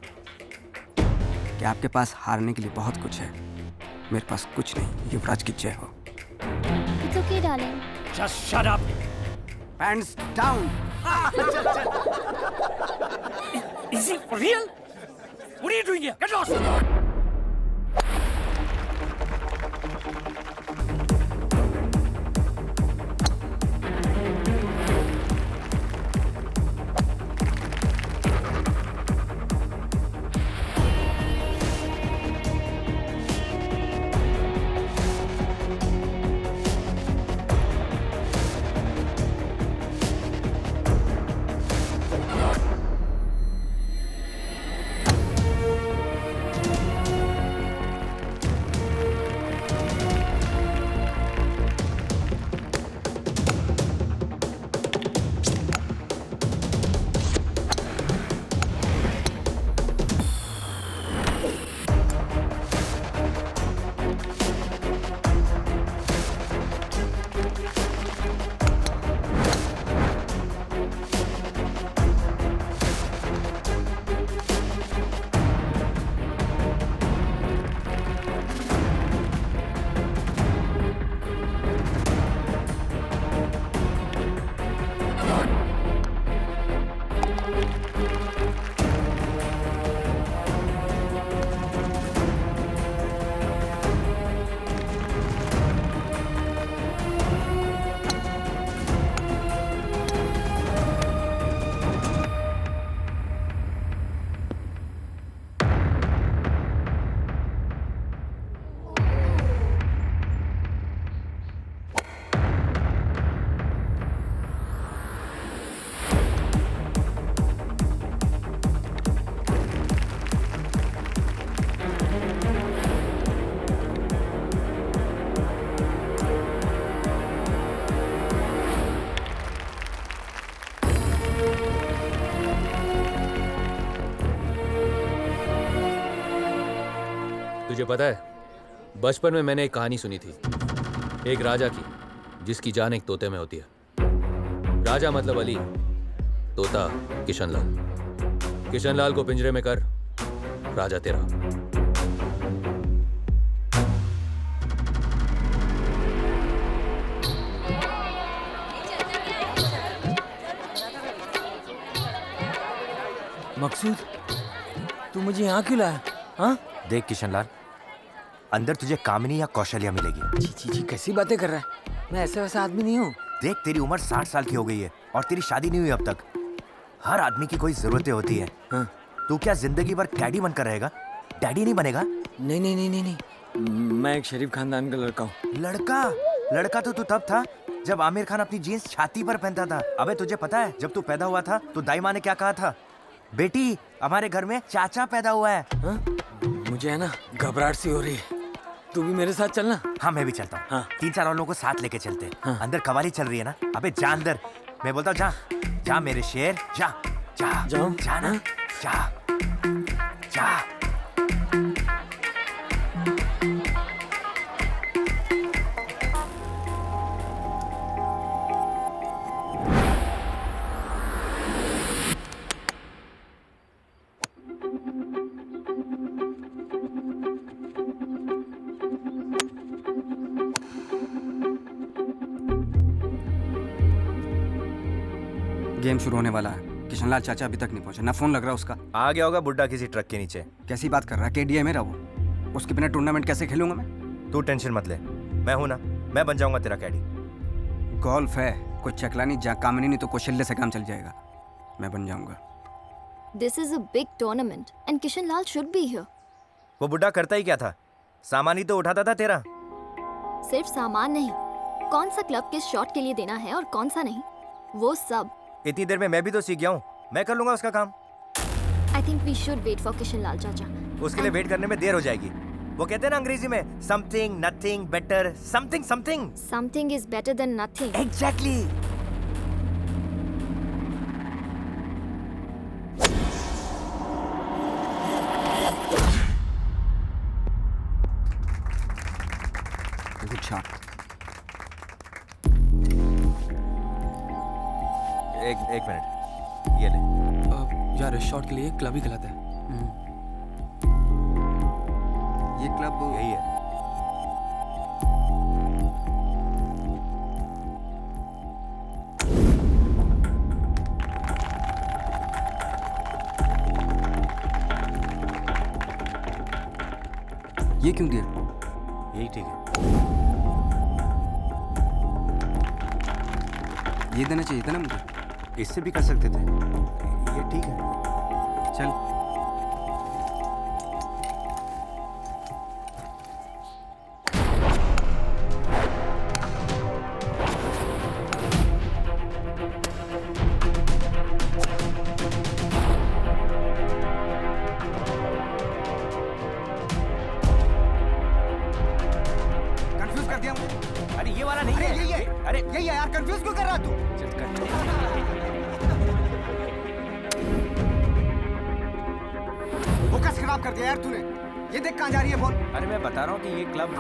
कि आपके पास हारने के लिए बहुत कुछ है, मेरे पास कुछ नहीं। युवराज की जय हो। It's okay, darling. Just shut up. Hands down. Is it for real? What are you doing here? Get lost. तुझे पता है, बचपन में मैंने एक कहानी सुनी थी, एक राजा की जिसकी जान एक तोते में होती है। राजा मतलब अली, तोता किशनलाल। किशनलाल को पिंजरे में कर, राजा तेरा। मकसूद, तू मुझे यहाँ क्यों लाया? हाँ? देख किशनलाल, अंदर तुझे कामिनी या कौशल्या मिलेगी। जी कैसी बातें कर रहा है? मैं ऐसे वैसा आदमी नहीं हूँ। देख, तेरी उम्र 60 साल की हो गई है और तेरी शादी नहीं हुई अब तक। हर आदमी की कोई जरूरतें होती है। हाँ। तू क्या जिंदगी भर कैडी बनकर रहेगा? डैडी नहीं बनेगा? नहीं, मैं एक शरीफ खानदान का लड़का हूँ। लड़का तो तू तब था जब आमिर खान अपनी जीन्स छाती पर पहनता था। अबे तुझे पता है, जब तू पैदा हुआ था तो दाई माँ ने क्या कहा था? बेटी, हमारे घर में चाचा पैदा हुआ है। हाँ? मुझे है ना घबराहट सी हो रही है, तू भी मेरे साथ चलना। हाँ, मैं भी चलता हूँ। हाँ। 3-4 और लोगों को साथ लेके चलते हैं। हाँ। अंदर कवाली चल रही है ना। अबे जा अंदर, मैं बोलता हूँ जा मेरे शेर, जा जाऊं? जा ना, जा। गेम शुरू होने वाला है। किशनलाल चाचा अभी तक नहीं पहुंचे, ना फोन लग रहा उसका। आ गया होगा बुड्ढा किसी ट्रक के नीचे। कैसी बात कर रहा है? केडी है मेरा वो, उसके बिना टूर्नामेंट कैसे खेलूंगा मैं? तू टेंशन मत ले, मैं हूं ना, मैं बन जाऊंगा तेरा कैडी। गोल्फ है, कोई चकला नहीं, जा कामनी नहीं तो कौशल्य से काम चल जाएगा। मैं बन जाऊंगा। This is a big tournament and Kishan Lal should be here. वो बुड्ढा करता ही क्या था? सामान ही तो उठाता था तेरा। सिर्फ सामान नहीं, कौन सा क्लब किस शॉट के लिए देना है और कौन सा नहीं, वो सब। इतनी देर में मैं भी तो सीख गया हूँ, मैं कर लूंगा उसका काम। I think we should wait for Kishan Lal चाचा। उसके लिए वेट करने में देर हो जाएगी। वो कहते हैं ना अंग्रेजी में something, nothing, better, something, something. Something is better than nothing. Exactly. Good shot. एक मिनट, ये ले। यार इस शॉट के लिए क्लब ही गलत है। ये क्लब यही है। ये क्यों दिया? यही ठीक है। ये देना चाहिए था ना मुझे। इससे भी कर सकते थे। ये ठीक है। चल। कंफ्यूज कर दिया मुझे। अरे ये वाला नहीं है। यही है। अरे यही है यार, कंफ्यूज क्यों कर रहा तू? फोकस खराब कर दिया यार तूने। ये देख कहाँ जा रही है बॉल। अरे मैं बता रहा हूँ कि ये क्लब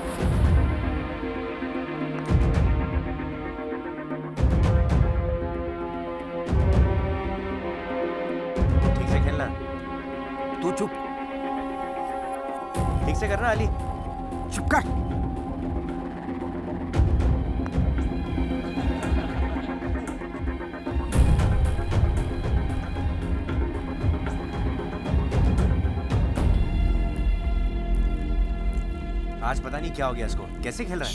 ठीक से खेलना। तू चुप। ठीक से करना अली। चुप कर। आज पता नहीं क्या हो गया इसको, कैसे खेल रहा है।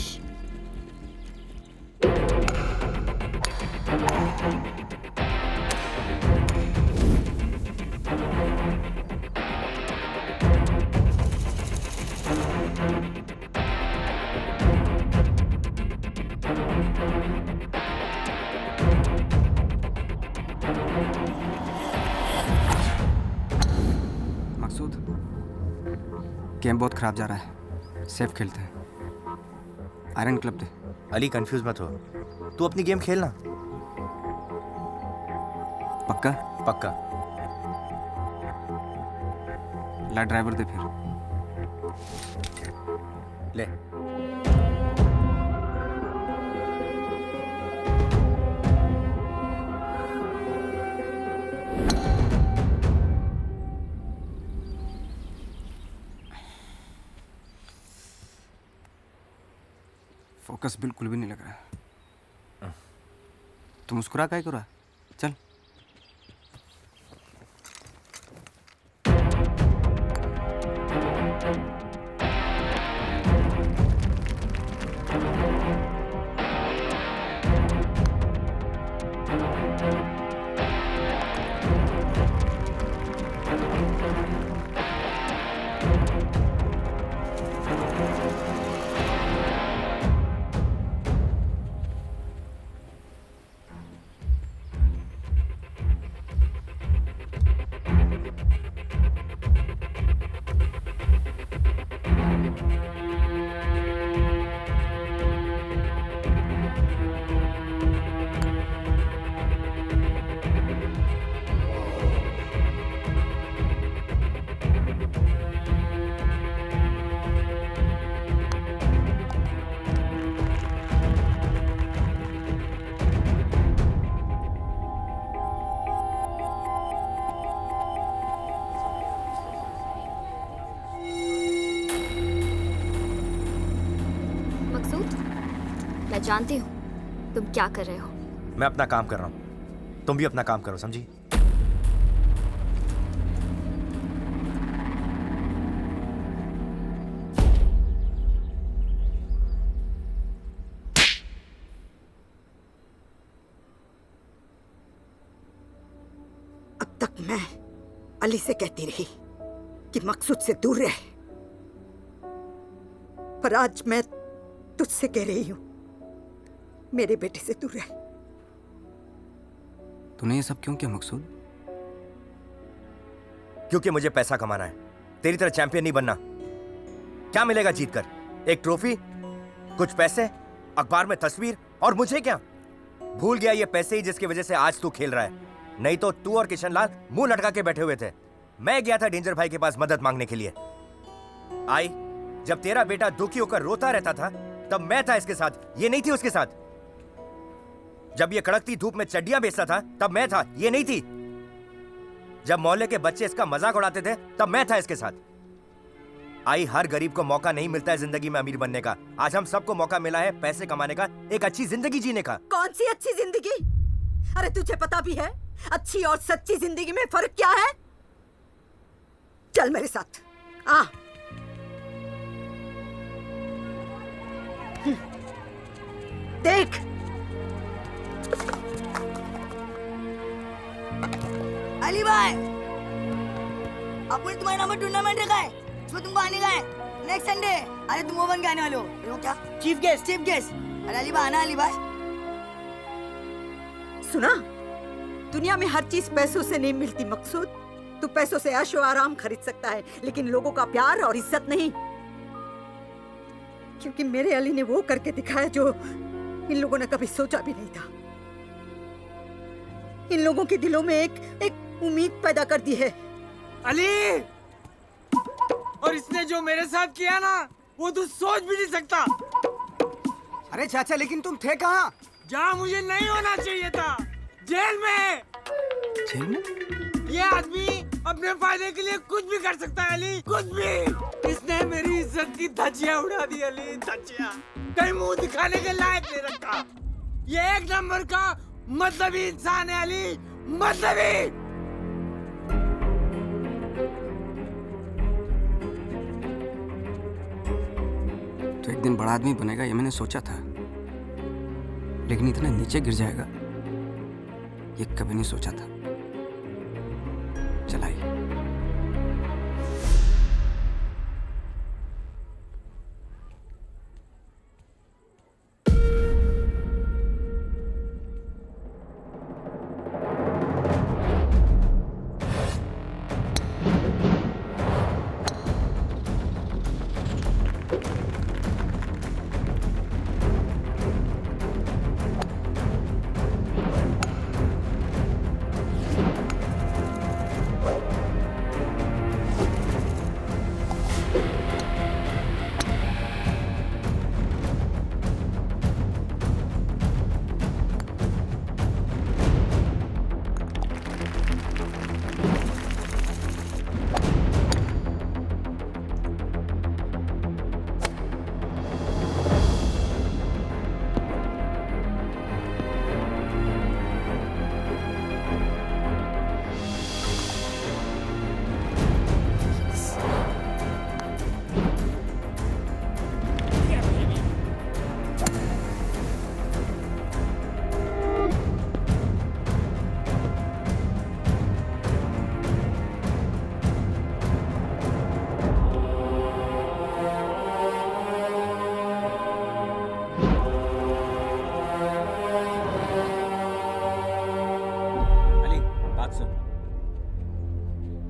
मकसूद, गेम बहुत खराब जा रहा है, सेफ खेलते हैं। आयरन क्लब दे। अली कंफ्यूज मत हो, तू अपनी गेम खेलना। पक्का? पक्का। ला ड्राइवर दे फिर। ले। फोकस बिल्कुल भी नहीं लग रहा। तू मुस्कुरा काहे को रहा? चल। मैं जानती हूँ तुम क्या कर रहे हो। मैं अपना काम कर रहा हूँ। तुम भी अपना काम करो, समझी? अब तक मैं अली से कहती रही कि मकसूद से दूर रहे, पर आज मैं तुझसे कह रही हूं, मेरे बेटे से दूर रहे। तूने ये सब क्यों किया मकसूद? क्योंकि मुझे पैसा कमाना है, तेरी तरह चैंपियन नहीं बनना। क्या मिलेगा जीतकर? एक ट्रॉफी, कुछ पैसे, अखबार में तस्वीर, और मुझे क्या? भूल गया ये पैसे ही जिसकी वजह से आज तू खेल रहा है। नहीं तो तू और किशन लाल मुंह लटका के बैठे हुए थे। मैं गया था डेंजर भाई के पास मदद मांगने के लिए। आई, जब तेरा बेटा दुखी होकर रोता रहता था तब मैं था इसके साथ, ये नहीं थी उसके साथ। जब ये कड़कती धूप में चड्डियां बेचता था तब मैं था, ये नहीं थी। जब मोहल्ले के बच्चे इसका मजाक उड़ाते थे तब मैं था इसके साथ। आई, हर गरीब को मौका नहीं मिलता है जिंदगी में अमीर बनने का। आज हम सबको मौका मिला है पैसे कमाने का, एक अच्छी जिंदगी जीने का। कौन सी अच्छी जिंदगी? अरे तुझे पता भी है अच्छी और सच्ची जिंदगी में फर्क क्या है? चल मेरे साथ, आ। देख, अली भाई, अपने तुम्हारे नाम पर टूर्नामेंट रखा है, इसमें तुमको आने का है नेक्स्ट संडे। अरे तुम वो बन के आने वाले हो। वो क्या? Chief guest. Chief guest. अरे अली भाई आना। अली भाई सुना, दुनिया में हर चीज पैसों से नहीं मिलती मकसूद। तू पैसों से ऐशो आराम खरीद सकता है, लेकिन लोगों का प्यार और इज्जत नहीं। क्योंकि मेरे अली ने वो करके दिखाया जो इन लोगों ने कभी सोचा भी नहीं था। इन लोगों के दिलों में एक उम्मीद पैदा कर दी है। अली, और इसने जो मेरे साथ किया ना, वो तू सोच भी नहीं सकता। अरे चाचा, लेकिन तुम थे कहाँ? जहाँ मुझे नहीं होना चाहिए था, जेल में। जेल में? ये आदमी अपने फायदे के लिए कुछ भी कर सकता है अली, कुछ भी। इसने मेरी इज्जत की धज्जियां उड़ा दी अली, धज्जियां। कहीं मुंह दिखाने के लायक नहीं रखा। ये एक नंबर का मतलबी इंसान है अली, मतलबी। तो एक दिन बड़ा आदमी बनेगा ये मैंने सोचा था, लेकिन इतना नीचे गिर जाएगा ये कभी नहीं सोचा था। चलाइए।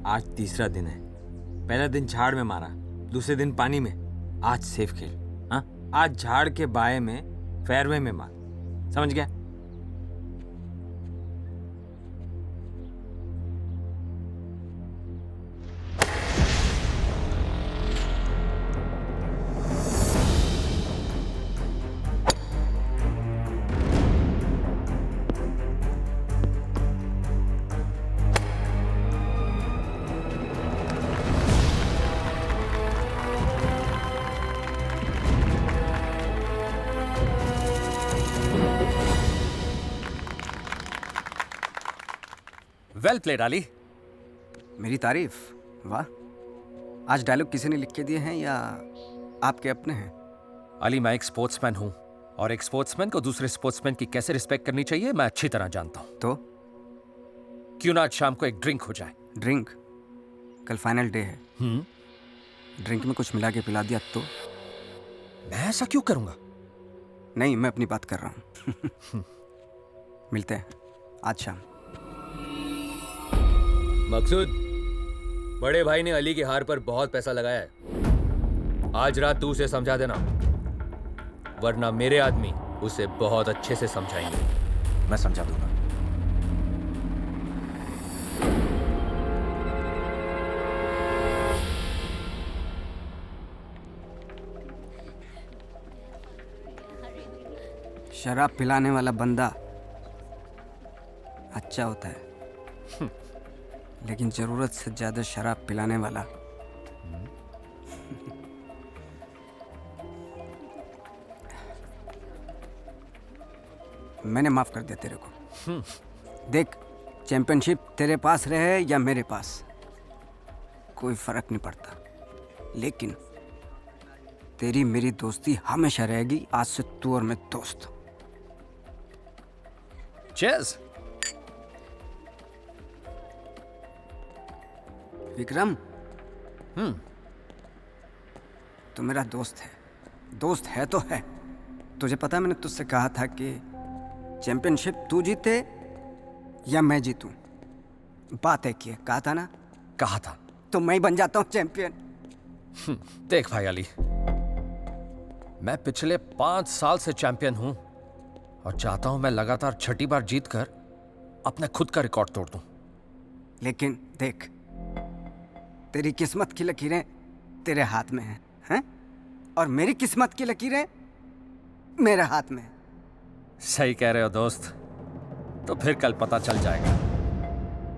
आज तीसरा दिन है। पहला दिन झाड़ में मारा, दूसरे दिन पानी में, आज सेफ खेल। हाँ, आज झाड़ के बाएं में, फेयरवे में मार। समझ गया? Well played Ali. मेरी तारीफ? वाह। आज डायलॉग किसी ने लिख के दिए हैं या आपके अपने हैं? अली, मैं एक स्पोर्ट्समैन हूं और एक स्पोर्ट्समैन को दूसरे स्पोर्ट्समैन की कैसे रिस्पेक्ट करनी चाहिए मैं अच्छी तरह जानता हूं। तो क्यों ना आज शाम को एक ड्रिंक हो जाए? ड्रिंक? कल फाइनल डे है। ड्रिंक में कुछ मिला के पिला दिया तो? मैं ऐसा क्यों करूंगा? नहीं, मैं अपनी बात कर रहा हूं। मिलते हैं आज शाम। मकसूद, बड़े भाई ने अली की हार पर बहुत पैसा लगाया है। आज रात तू उसे समझा देना, वरना मेरे आदमी उसे बहुत अच्छे से समझाएंगे। मैं समझा दूंगा। शराब पिलाने वाला बंदा अच्छा होता है, लेकिन जरूरत से ज्यादा शराब पिलाने वाला मैंने माफ कर दिया तेरे को। देख, चैंपियनशिप तेरे पास रहे या मेरे पास, कोई फर्क नहीं पड़ता, लेकिन तेरी मेरी दोस्ती हमेशा रहेगी। आज से तू और मैं दोस्त। चीयर्स। विक्रम, तू मेरा दोस्त है। दोस्त है तो है। तुझे पता है मैंने तुझसे कहा था कि चैंपियनशिप तू जीते या मैं जीतूं। बात है की कहा था ना? कहा था। तो मैं ही बन जाता हूं चैंपियन। देख भाई अली, मैं पिछले 5 साल से चैंपियन हूं और चाहता हूं मैं लगातार 6ठी बार जीतकर अपने खुद का रिकॉर्ड तोड़ दूं। लेकिन देख, तेरी किस्मत की लकीरें तेरे हाथ में हैं? और मेरी किस्मत की लकीरें मेरे हाथ में हैं। सही कह रहे हो दोस्त। तो फिर कल पता चल जाएगा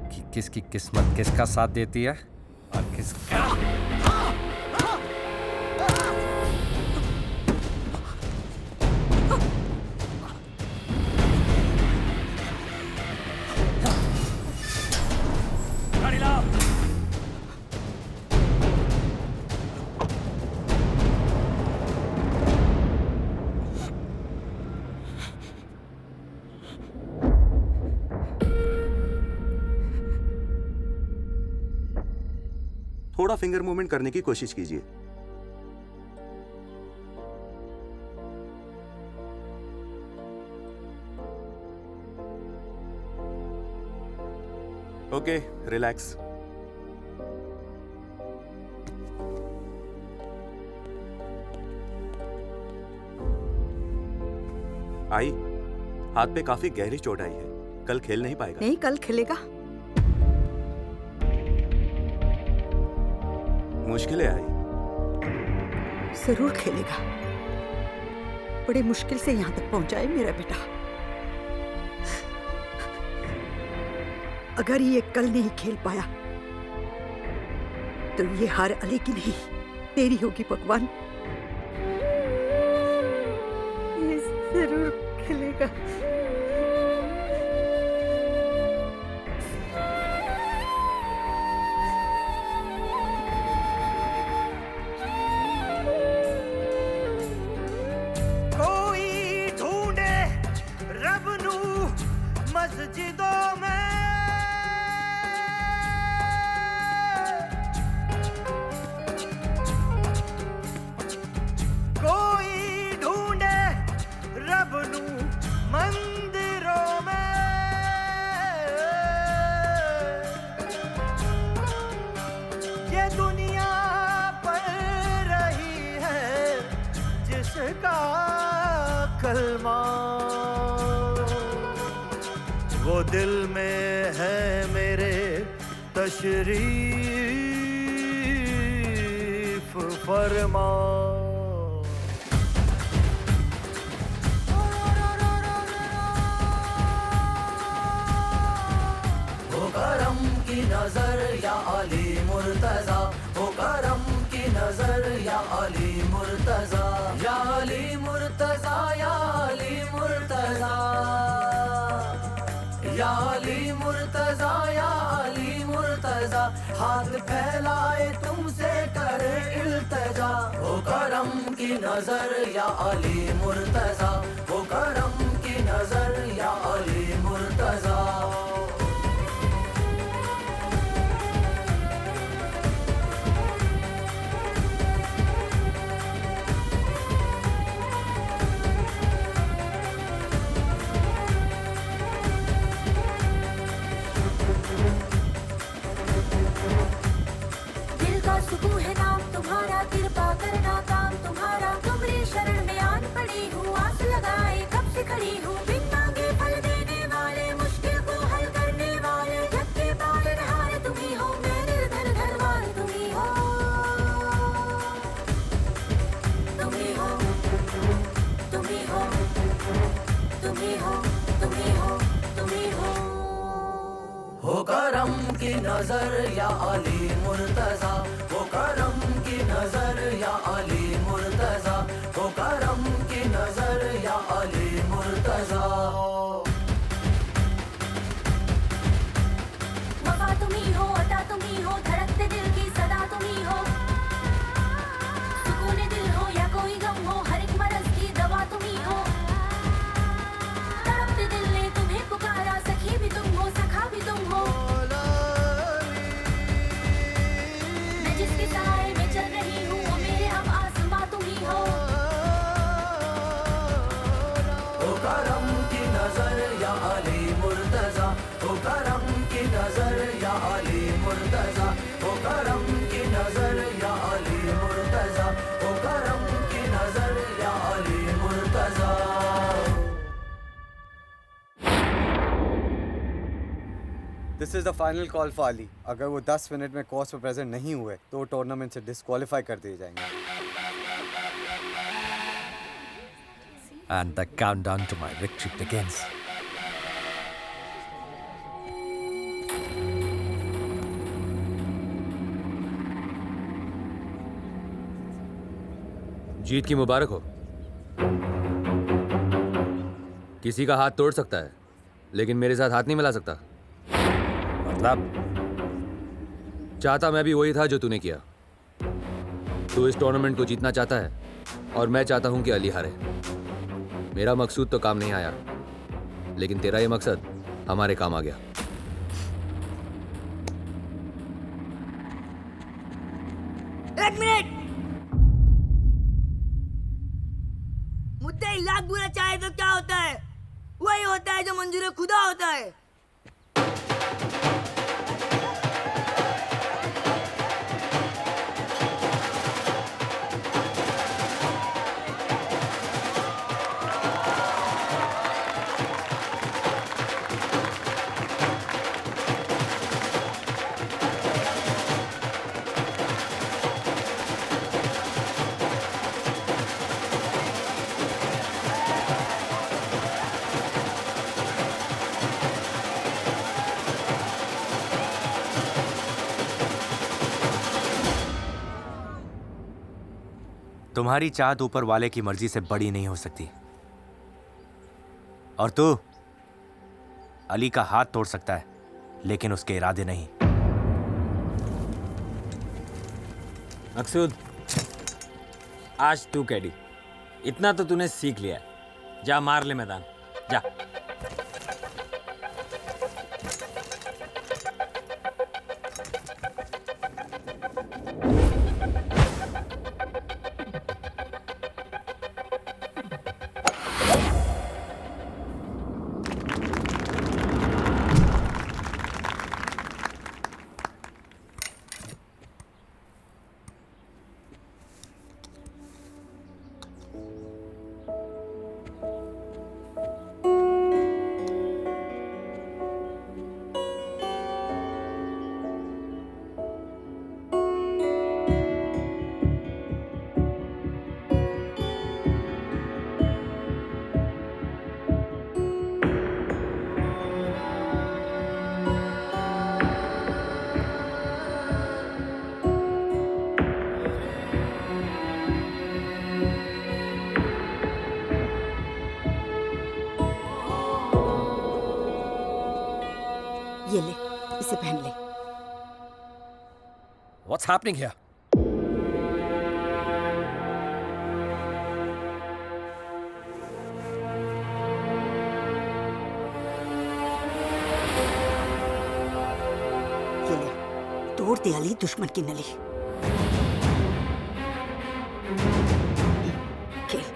कि किसकी किस्मत किसका साथ देती है और किसका। थोड़ा फिंगर मूवमेंट करने की कोशिश कीजिए। Okay, relax. आई, हाथ पे काफी गहरी चोट आई है। कल खेल नहीं पाएगा। नहीं, कल खेलेगा। मुश्किलें आई। जरूर खेलेगा। बड़ी मुश्किल से यहाँ तक पहुंचा है मेरा बेटा। अगर ये कल नहीं खेल पाया तो ये हार अली की नहीं तेरी होगी भगवान। ये जरूर खेलेगा। मस्जिदों में कोई ढूंढे रब नू मंदिरों में। ये दुनिया पर रही है जिसका कलमा, वो दिल में है मेरे तशरीफ फरमा। हो करम की नजर या अली मुर्तजा, हो करम की नजर या अली मुर्तजा, या अली मुर्तजा, या अली मुर्तजा, या अली मुर्तजा या अली मुर्तजा, हाथ फैलाए तुमसे करे इल्तजा। हो करम की नजर या अली मुर्तजा, हो करम की नजर या अली मुर्तजा। दिल का सुकून है नाम तुम्हारा, कृपा करना काम तुम्हारा। तुम्हारी शरण में आन पड़ी हूँ, आस लगाए कब से खड़ी हूँ। बिन मांगे फल देने वाले, मुश्किल को हल करने वाले, जग के पालनहार तुम ही हो, मैं निर्धन धनवान तुम ही हो। तुम ही हो, तुम ही हो, तुम ही हो, तुम ही हो, तुम ही हो। हो करम की नजर या अली मुर्तजा, हो करम की नजर या अली मुर्तजा, हो करम की नजर या अली मुर्तजा। वफा तुम ही हो, अता तुम ही हो, धड़कते दिल की सदा तुम ही हो। सुकून दिल हो या कोई गम हो, हर एक मर्ज की दवा तुम ही हो। तड़पते दिल ने तुम्हें पुकारा, सखी भी तुम हो, सखा भी तुम हो। मैं जिसके साए में चल रही हूँ, वो मेरे अब आसमां तुम ही हो। हो करम की नजर या अली मुर्तजा, हो करम की नजर या अली मुर्तजा, हो करम की नजर या अली मुर्तजा, हो करम की नजर या Ali Murtaza. This is the final call for Ali. अगर वो 10 मिनट में कोर्स पर प्रेजेंट नहीं हुए तो वो टूर्नामेंट से डिस्क्वालीफाई कर दिए जाएंगे। And the countdown to my victory begins. जीत की मुबारक हो। किसी का हाथ तोड़ सकता है, लेकिन मेरे साथ हाथ नहीं मिला सकता। मतलब? चाहता मैं भी वही था जो तूने किया। तू इस टूर्नामेंट को जीतना चाहता है और मैं चाहता हूं कि अली हारे। मेरा मकसूद तो काम नहीं आया, लेकिन तेरा ये मकसद हमारे काम आ गया। एक मिनट। मुद्दे लाख बुरा चाहे तो क्या होता है? वही होता है जो मंजूर खुदा होता है। तुम्हारी चाहत ऊपर वाले की मर्जी से बड़ी नहीं हो सकती, और तू अली का हाथ तोड़ सकता है, लेकिन उसके इरादे नहीं। मकसूद, आज तू कैडी, इतना तो तूने सीख लिया। जा मार ले मैदान, जा। What's happening here? ये ले, तोड़ दे अली दुश्मन की नली। खेल।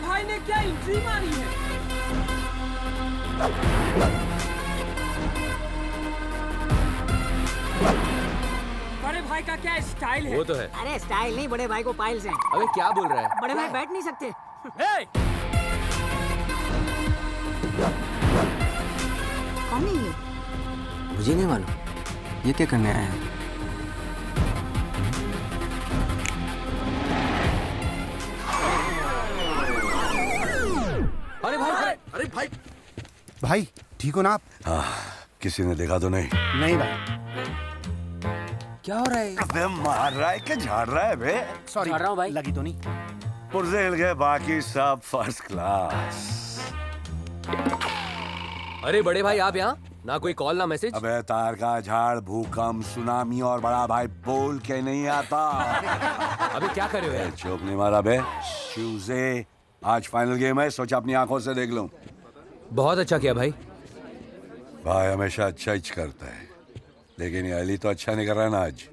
भाई ने क्या एंट्री मारी है? बड़े भाई का क्या स्टाइल है? वो तो है। अरे स्टाइल नहीं, बड़े भाई को पाइल्स हैं। अबे क्या बोल रहा है? बड़े भाई बैठ नहीं सकते। कौन है ये? मुझे नहीं मालूम। ये क्या करने आया है? अरे भाई, अरे भाई, भाई ठीक हो ना आप? किसी ने देखा तो नहीं? नहीं भाई। क्या हो रहा है? अबे मार रहा है क्या झाड़ रहा है बे? सॉरी, झाड़ रहा हूँ भाई। लगी तो नहीं? पुर्जे हिल गए, बाकी सब फर्स्ट क्लास। अरे बड़े भाई आप यहाँ? ना कोई कॉल ना मैसेज? अबे तार का झाड़, भूकंप, सुनामी और बड़ा भाई बोल के नहीं आता। अबे क्या कर रहे हो यार? चौक नहीं मारा बे। ट्यूसडे आज फाइनल गेम है, सोचा अपनी आंखों से देख लूं। बहुत अच्छा किया भाई। भाई हमेशा अच्छा ही करता है, लेकिन ये अली तो अच्छा नहीं कर रहा है ना आज।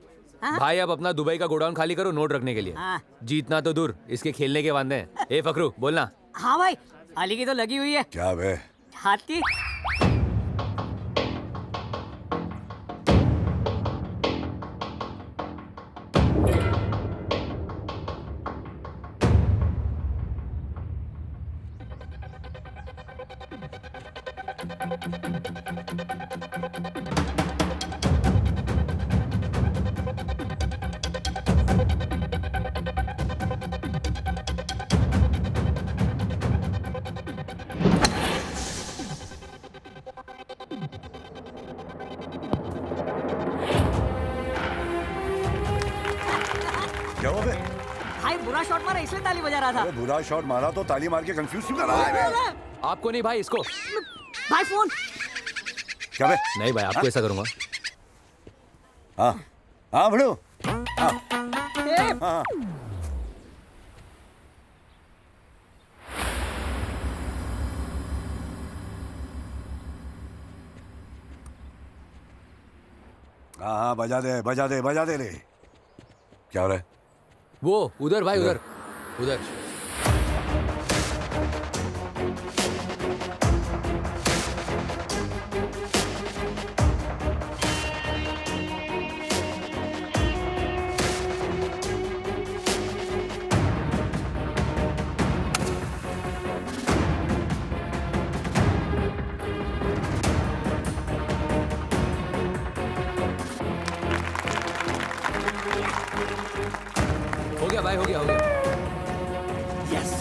भाई अब अपना दुबई का गोडाउन खाली करो नोट रखने के लिए। जीतना तो दूर, इसके खेलने के वादे हैं। ए फकरू बोलना। हाँ भाई, अली की तो लगी हुई है। क्या बे? हाथ की। क्या हुआ बे? भाई बुरा शॉट मारा इसलिए ताली बजा रहा था। अरे बुरा शॉट मारा तो ताली मार के कंफ्यूज क्यों कर रहा है बे? आपको नहीं भाई, इसको। भाई फोन। क्या बे? नहीं भाई, आपको ऐसा करूंगा। हाँ हाँ बड़ू। हाँ हाँ। हाँ हाँ बजा दे बजा दे बजा दे रे। क्या हो रहा है? वो उधर भाई उधर उधर। हो गया भाई हो गया यस।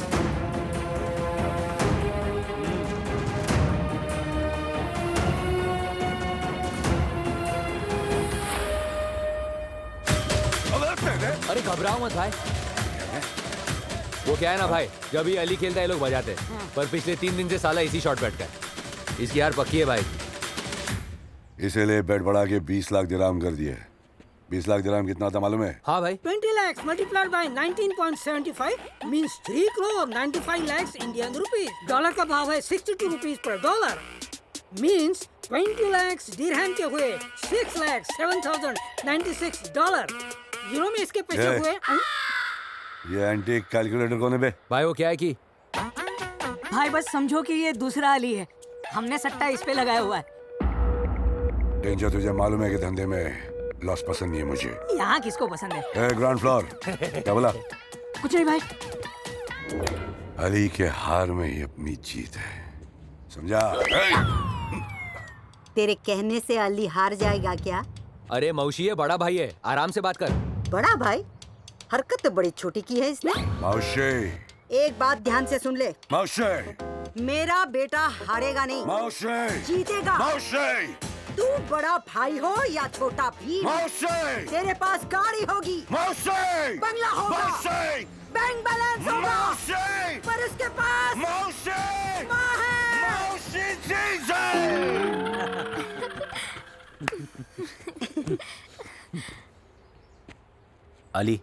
अरे घबराओ मत भाई। वो क्या है ना भाई, जब भी अली खेलता है ये लोग बजाते हैं, पर पिछले 3 दिन से साला इसी शॉट बैठता है। इसकी यार पक्की है भाई। इसीलिए बेट बढ़ा के 20 लाख दिरहम कर दिए। 20 लाख दिरहम कितना था मालूम है? हाँ भाई 20 lakhs multiplied by 19.75 means 3 crore 95 lakhs Indian rupees. Dollar का भाव है 62 rupees per dollar. Means 20 lakhs dirham के हुए 6 lakhs 7,096 डॉलर। यूरो में इसके पैसे ये- हुए ये एंटीक कैलकुलेटर कौन है बे? भाई वो क्या है कि भाई बस समझो कि ये दूसरा अली है, हमने सट्टा इस पे लगाया हुआ है। डेंजर तुझे मालूम है कि धंधे में लॉस पसंद नहीं है मुझे। यहाँ किसको पसंद है? ग्राउंड फ्लोर क्या बोला? कुछ नहीं भाई। अली के हार में ही अपनी जीत है, समझा? तेरे कहने से अली हार जाएगा क्या? अरे मौसी है, बड़ा भाई है, आराम से बात कर। बड़ा भाई? हरकत तो बड़ी छोटी की है इसने। मौशी एक बात ध्यान से सुन ले, मौशी मेरा बेटा हारेगा नहीं, मौशी जीतेगा। मौशी तू बड़ा भाई हो या छोटा भीम, मौसी तेरे पास गाड़ी होगी, मौसी बंगला होगा, मौसी बैंक बैलेंस होगा, मौसी पर उसके पास मौसी माँ है। मौसी जीत अली,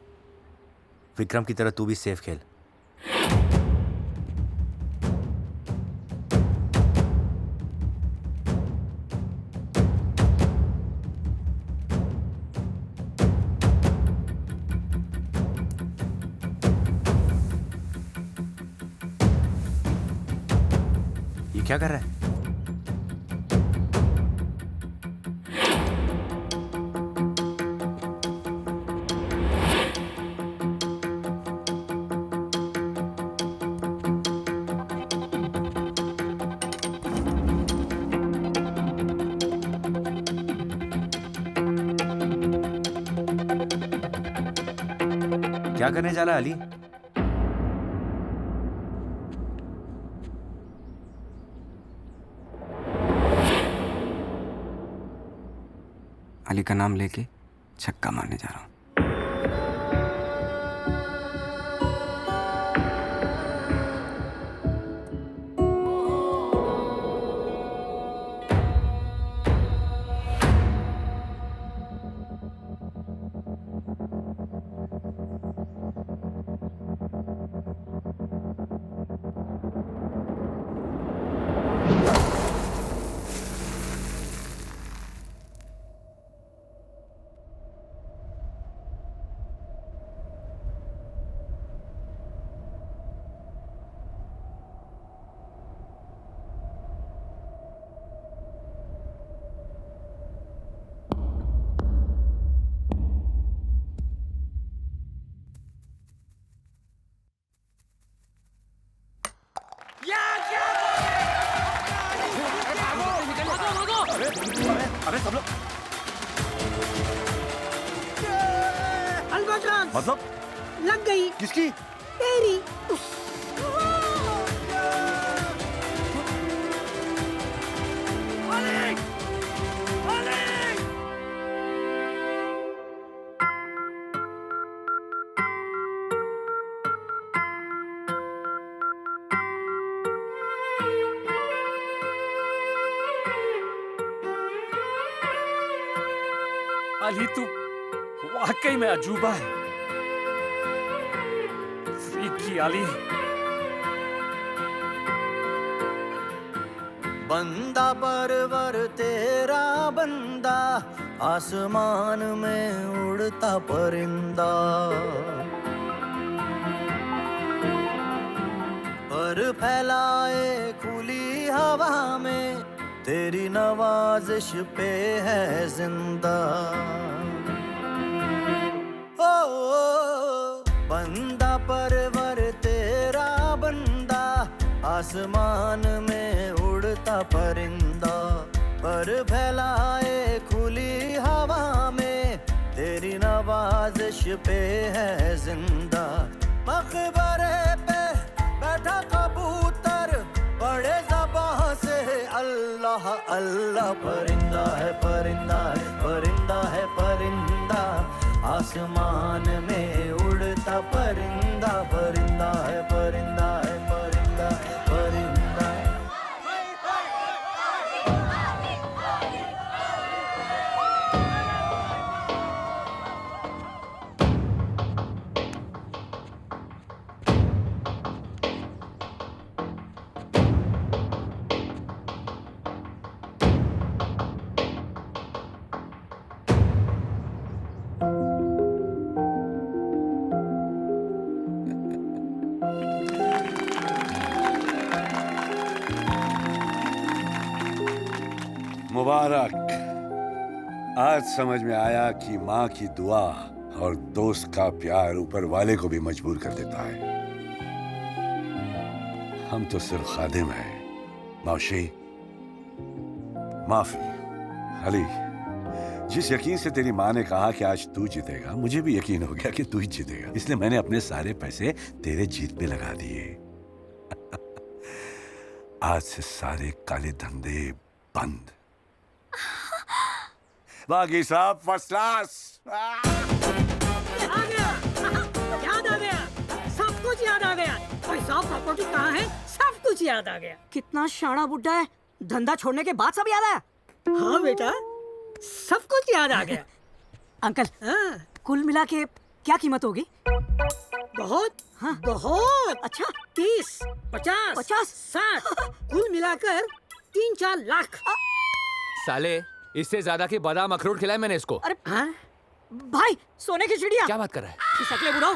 विक्रम की तरह तू भी सेफ खेल। ये क्या कर रहा है? क्या करने जा रहा है अली? अली का नाम लेके छक्का मारने जा रहा हूँ। अरे सब लोग अल्बाट्रॉस मतलब लग गई। किसकी? तेरी। अली तू वाकई में अजूबा है। फ्रीकी अली। बंदा परवर तेरा बंदा आसमान में उड़ता परिंदा, पर फैलाए खुली हवा में तेरी नवाजिश पे है जिंदा। ओ बंदा परवर तेरा बंदा, आसमान में उड़ता परिंदा, पर फैलाए खुली हवा में तेरी नवाजिश पे है जिंदा। मकबरे पे बैठा कबूतर बड़े ज़बां से अल्लाह अल्लाह, परिंदा है परिंदा है परिंदा है परिंदा, आसमान में उड़ता परिंदा, परिंदा है परिंदा है परिंदा है परिंदा है। मुबारक। आज समझ में आया कि माँ की दुआ और दोस्त का प्यार ऊपर वाले को भी मजबूर कर देता है। हम तो सिर्फ खादिम हैं। मौशी, माफी। अली, जिस यकीन से तेरी माँ ने कहा कि आज तू जीतेगा, मुझे भी यकीन हो गया कि तू ही जीतेगा, इसलिए मैंने अपने सारे पैसे तेरे जीत पे लगा दिए। आज से सारे काले धंधे बंद। बागी साहब फर्स्ट क्लास। आ गया, याद आ गया, सब कुछ याद आ गया। पैसा प्रॉपर्टी कहाँ है, सब कुछ याद आ गया। कितना शाना बुड्ढा है, धंधा छोड़ने के बाद सब याद आया। हाँ बेटा, सब कुछ याद आ गया। अंकल, कुल मिला के क्या कीमत होगी? बहुत, हाँ बहुत। अच्छा, 30, 50, 60, कुल मिलाकर 3-4 लाख। साले, इससे ज्यादा के बादाम अखरोट खिलाए मैंने इसको। अरे हाँ? भाई, सोने की चिड़िया। क्या बात कर रहा है? खिसकले बुढ़ाओ।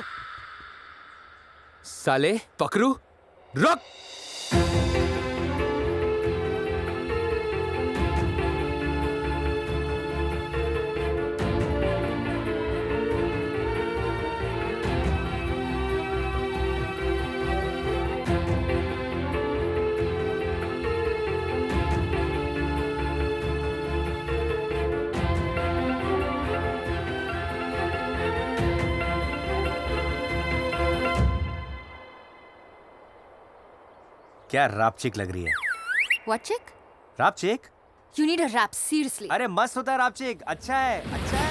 साले, पकड़ू, रुक। क्या रैप चिक लग रही है? What chick? रैप चिक? You need a rap, seriously. अरे मस्त होता है रैप चिक, अच्छा है, अच्छा है।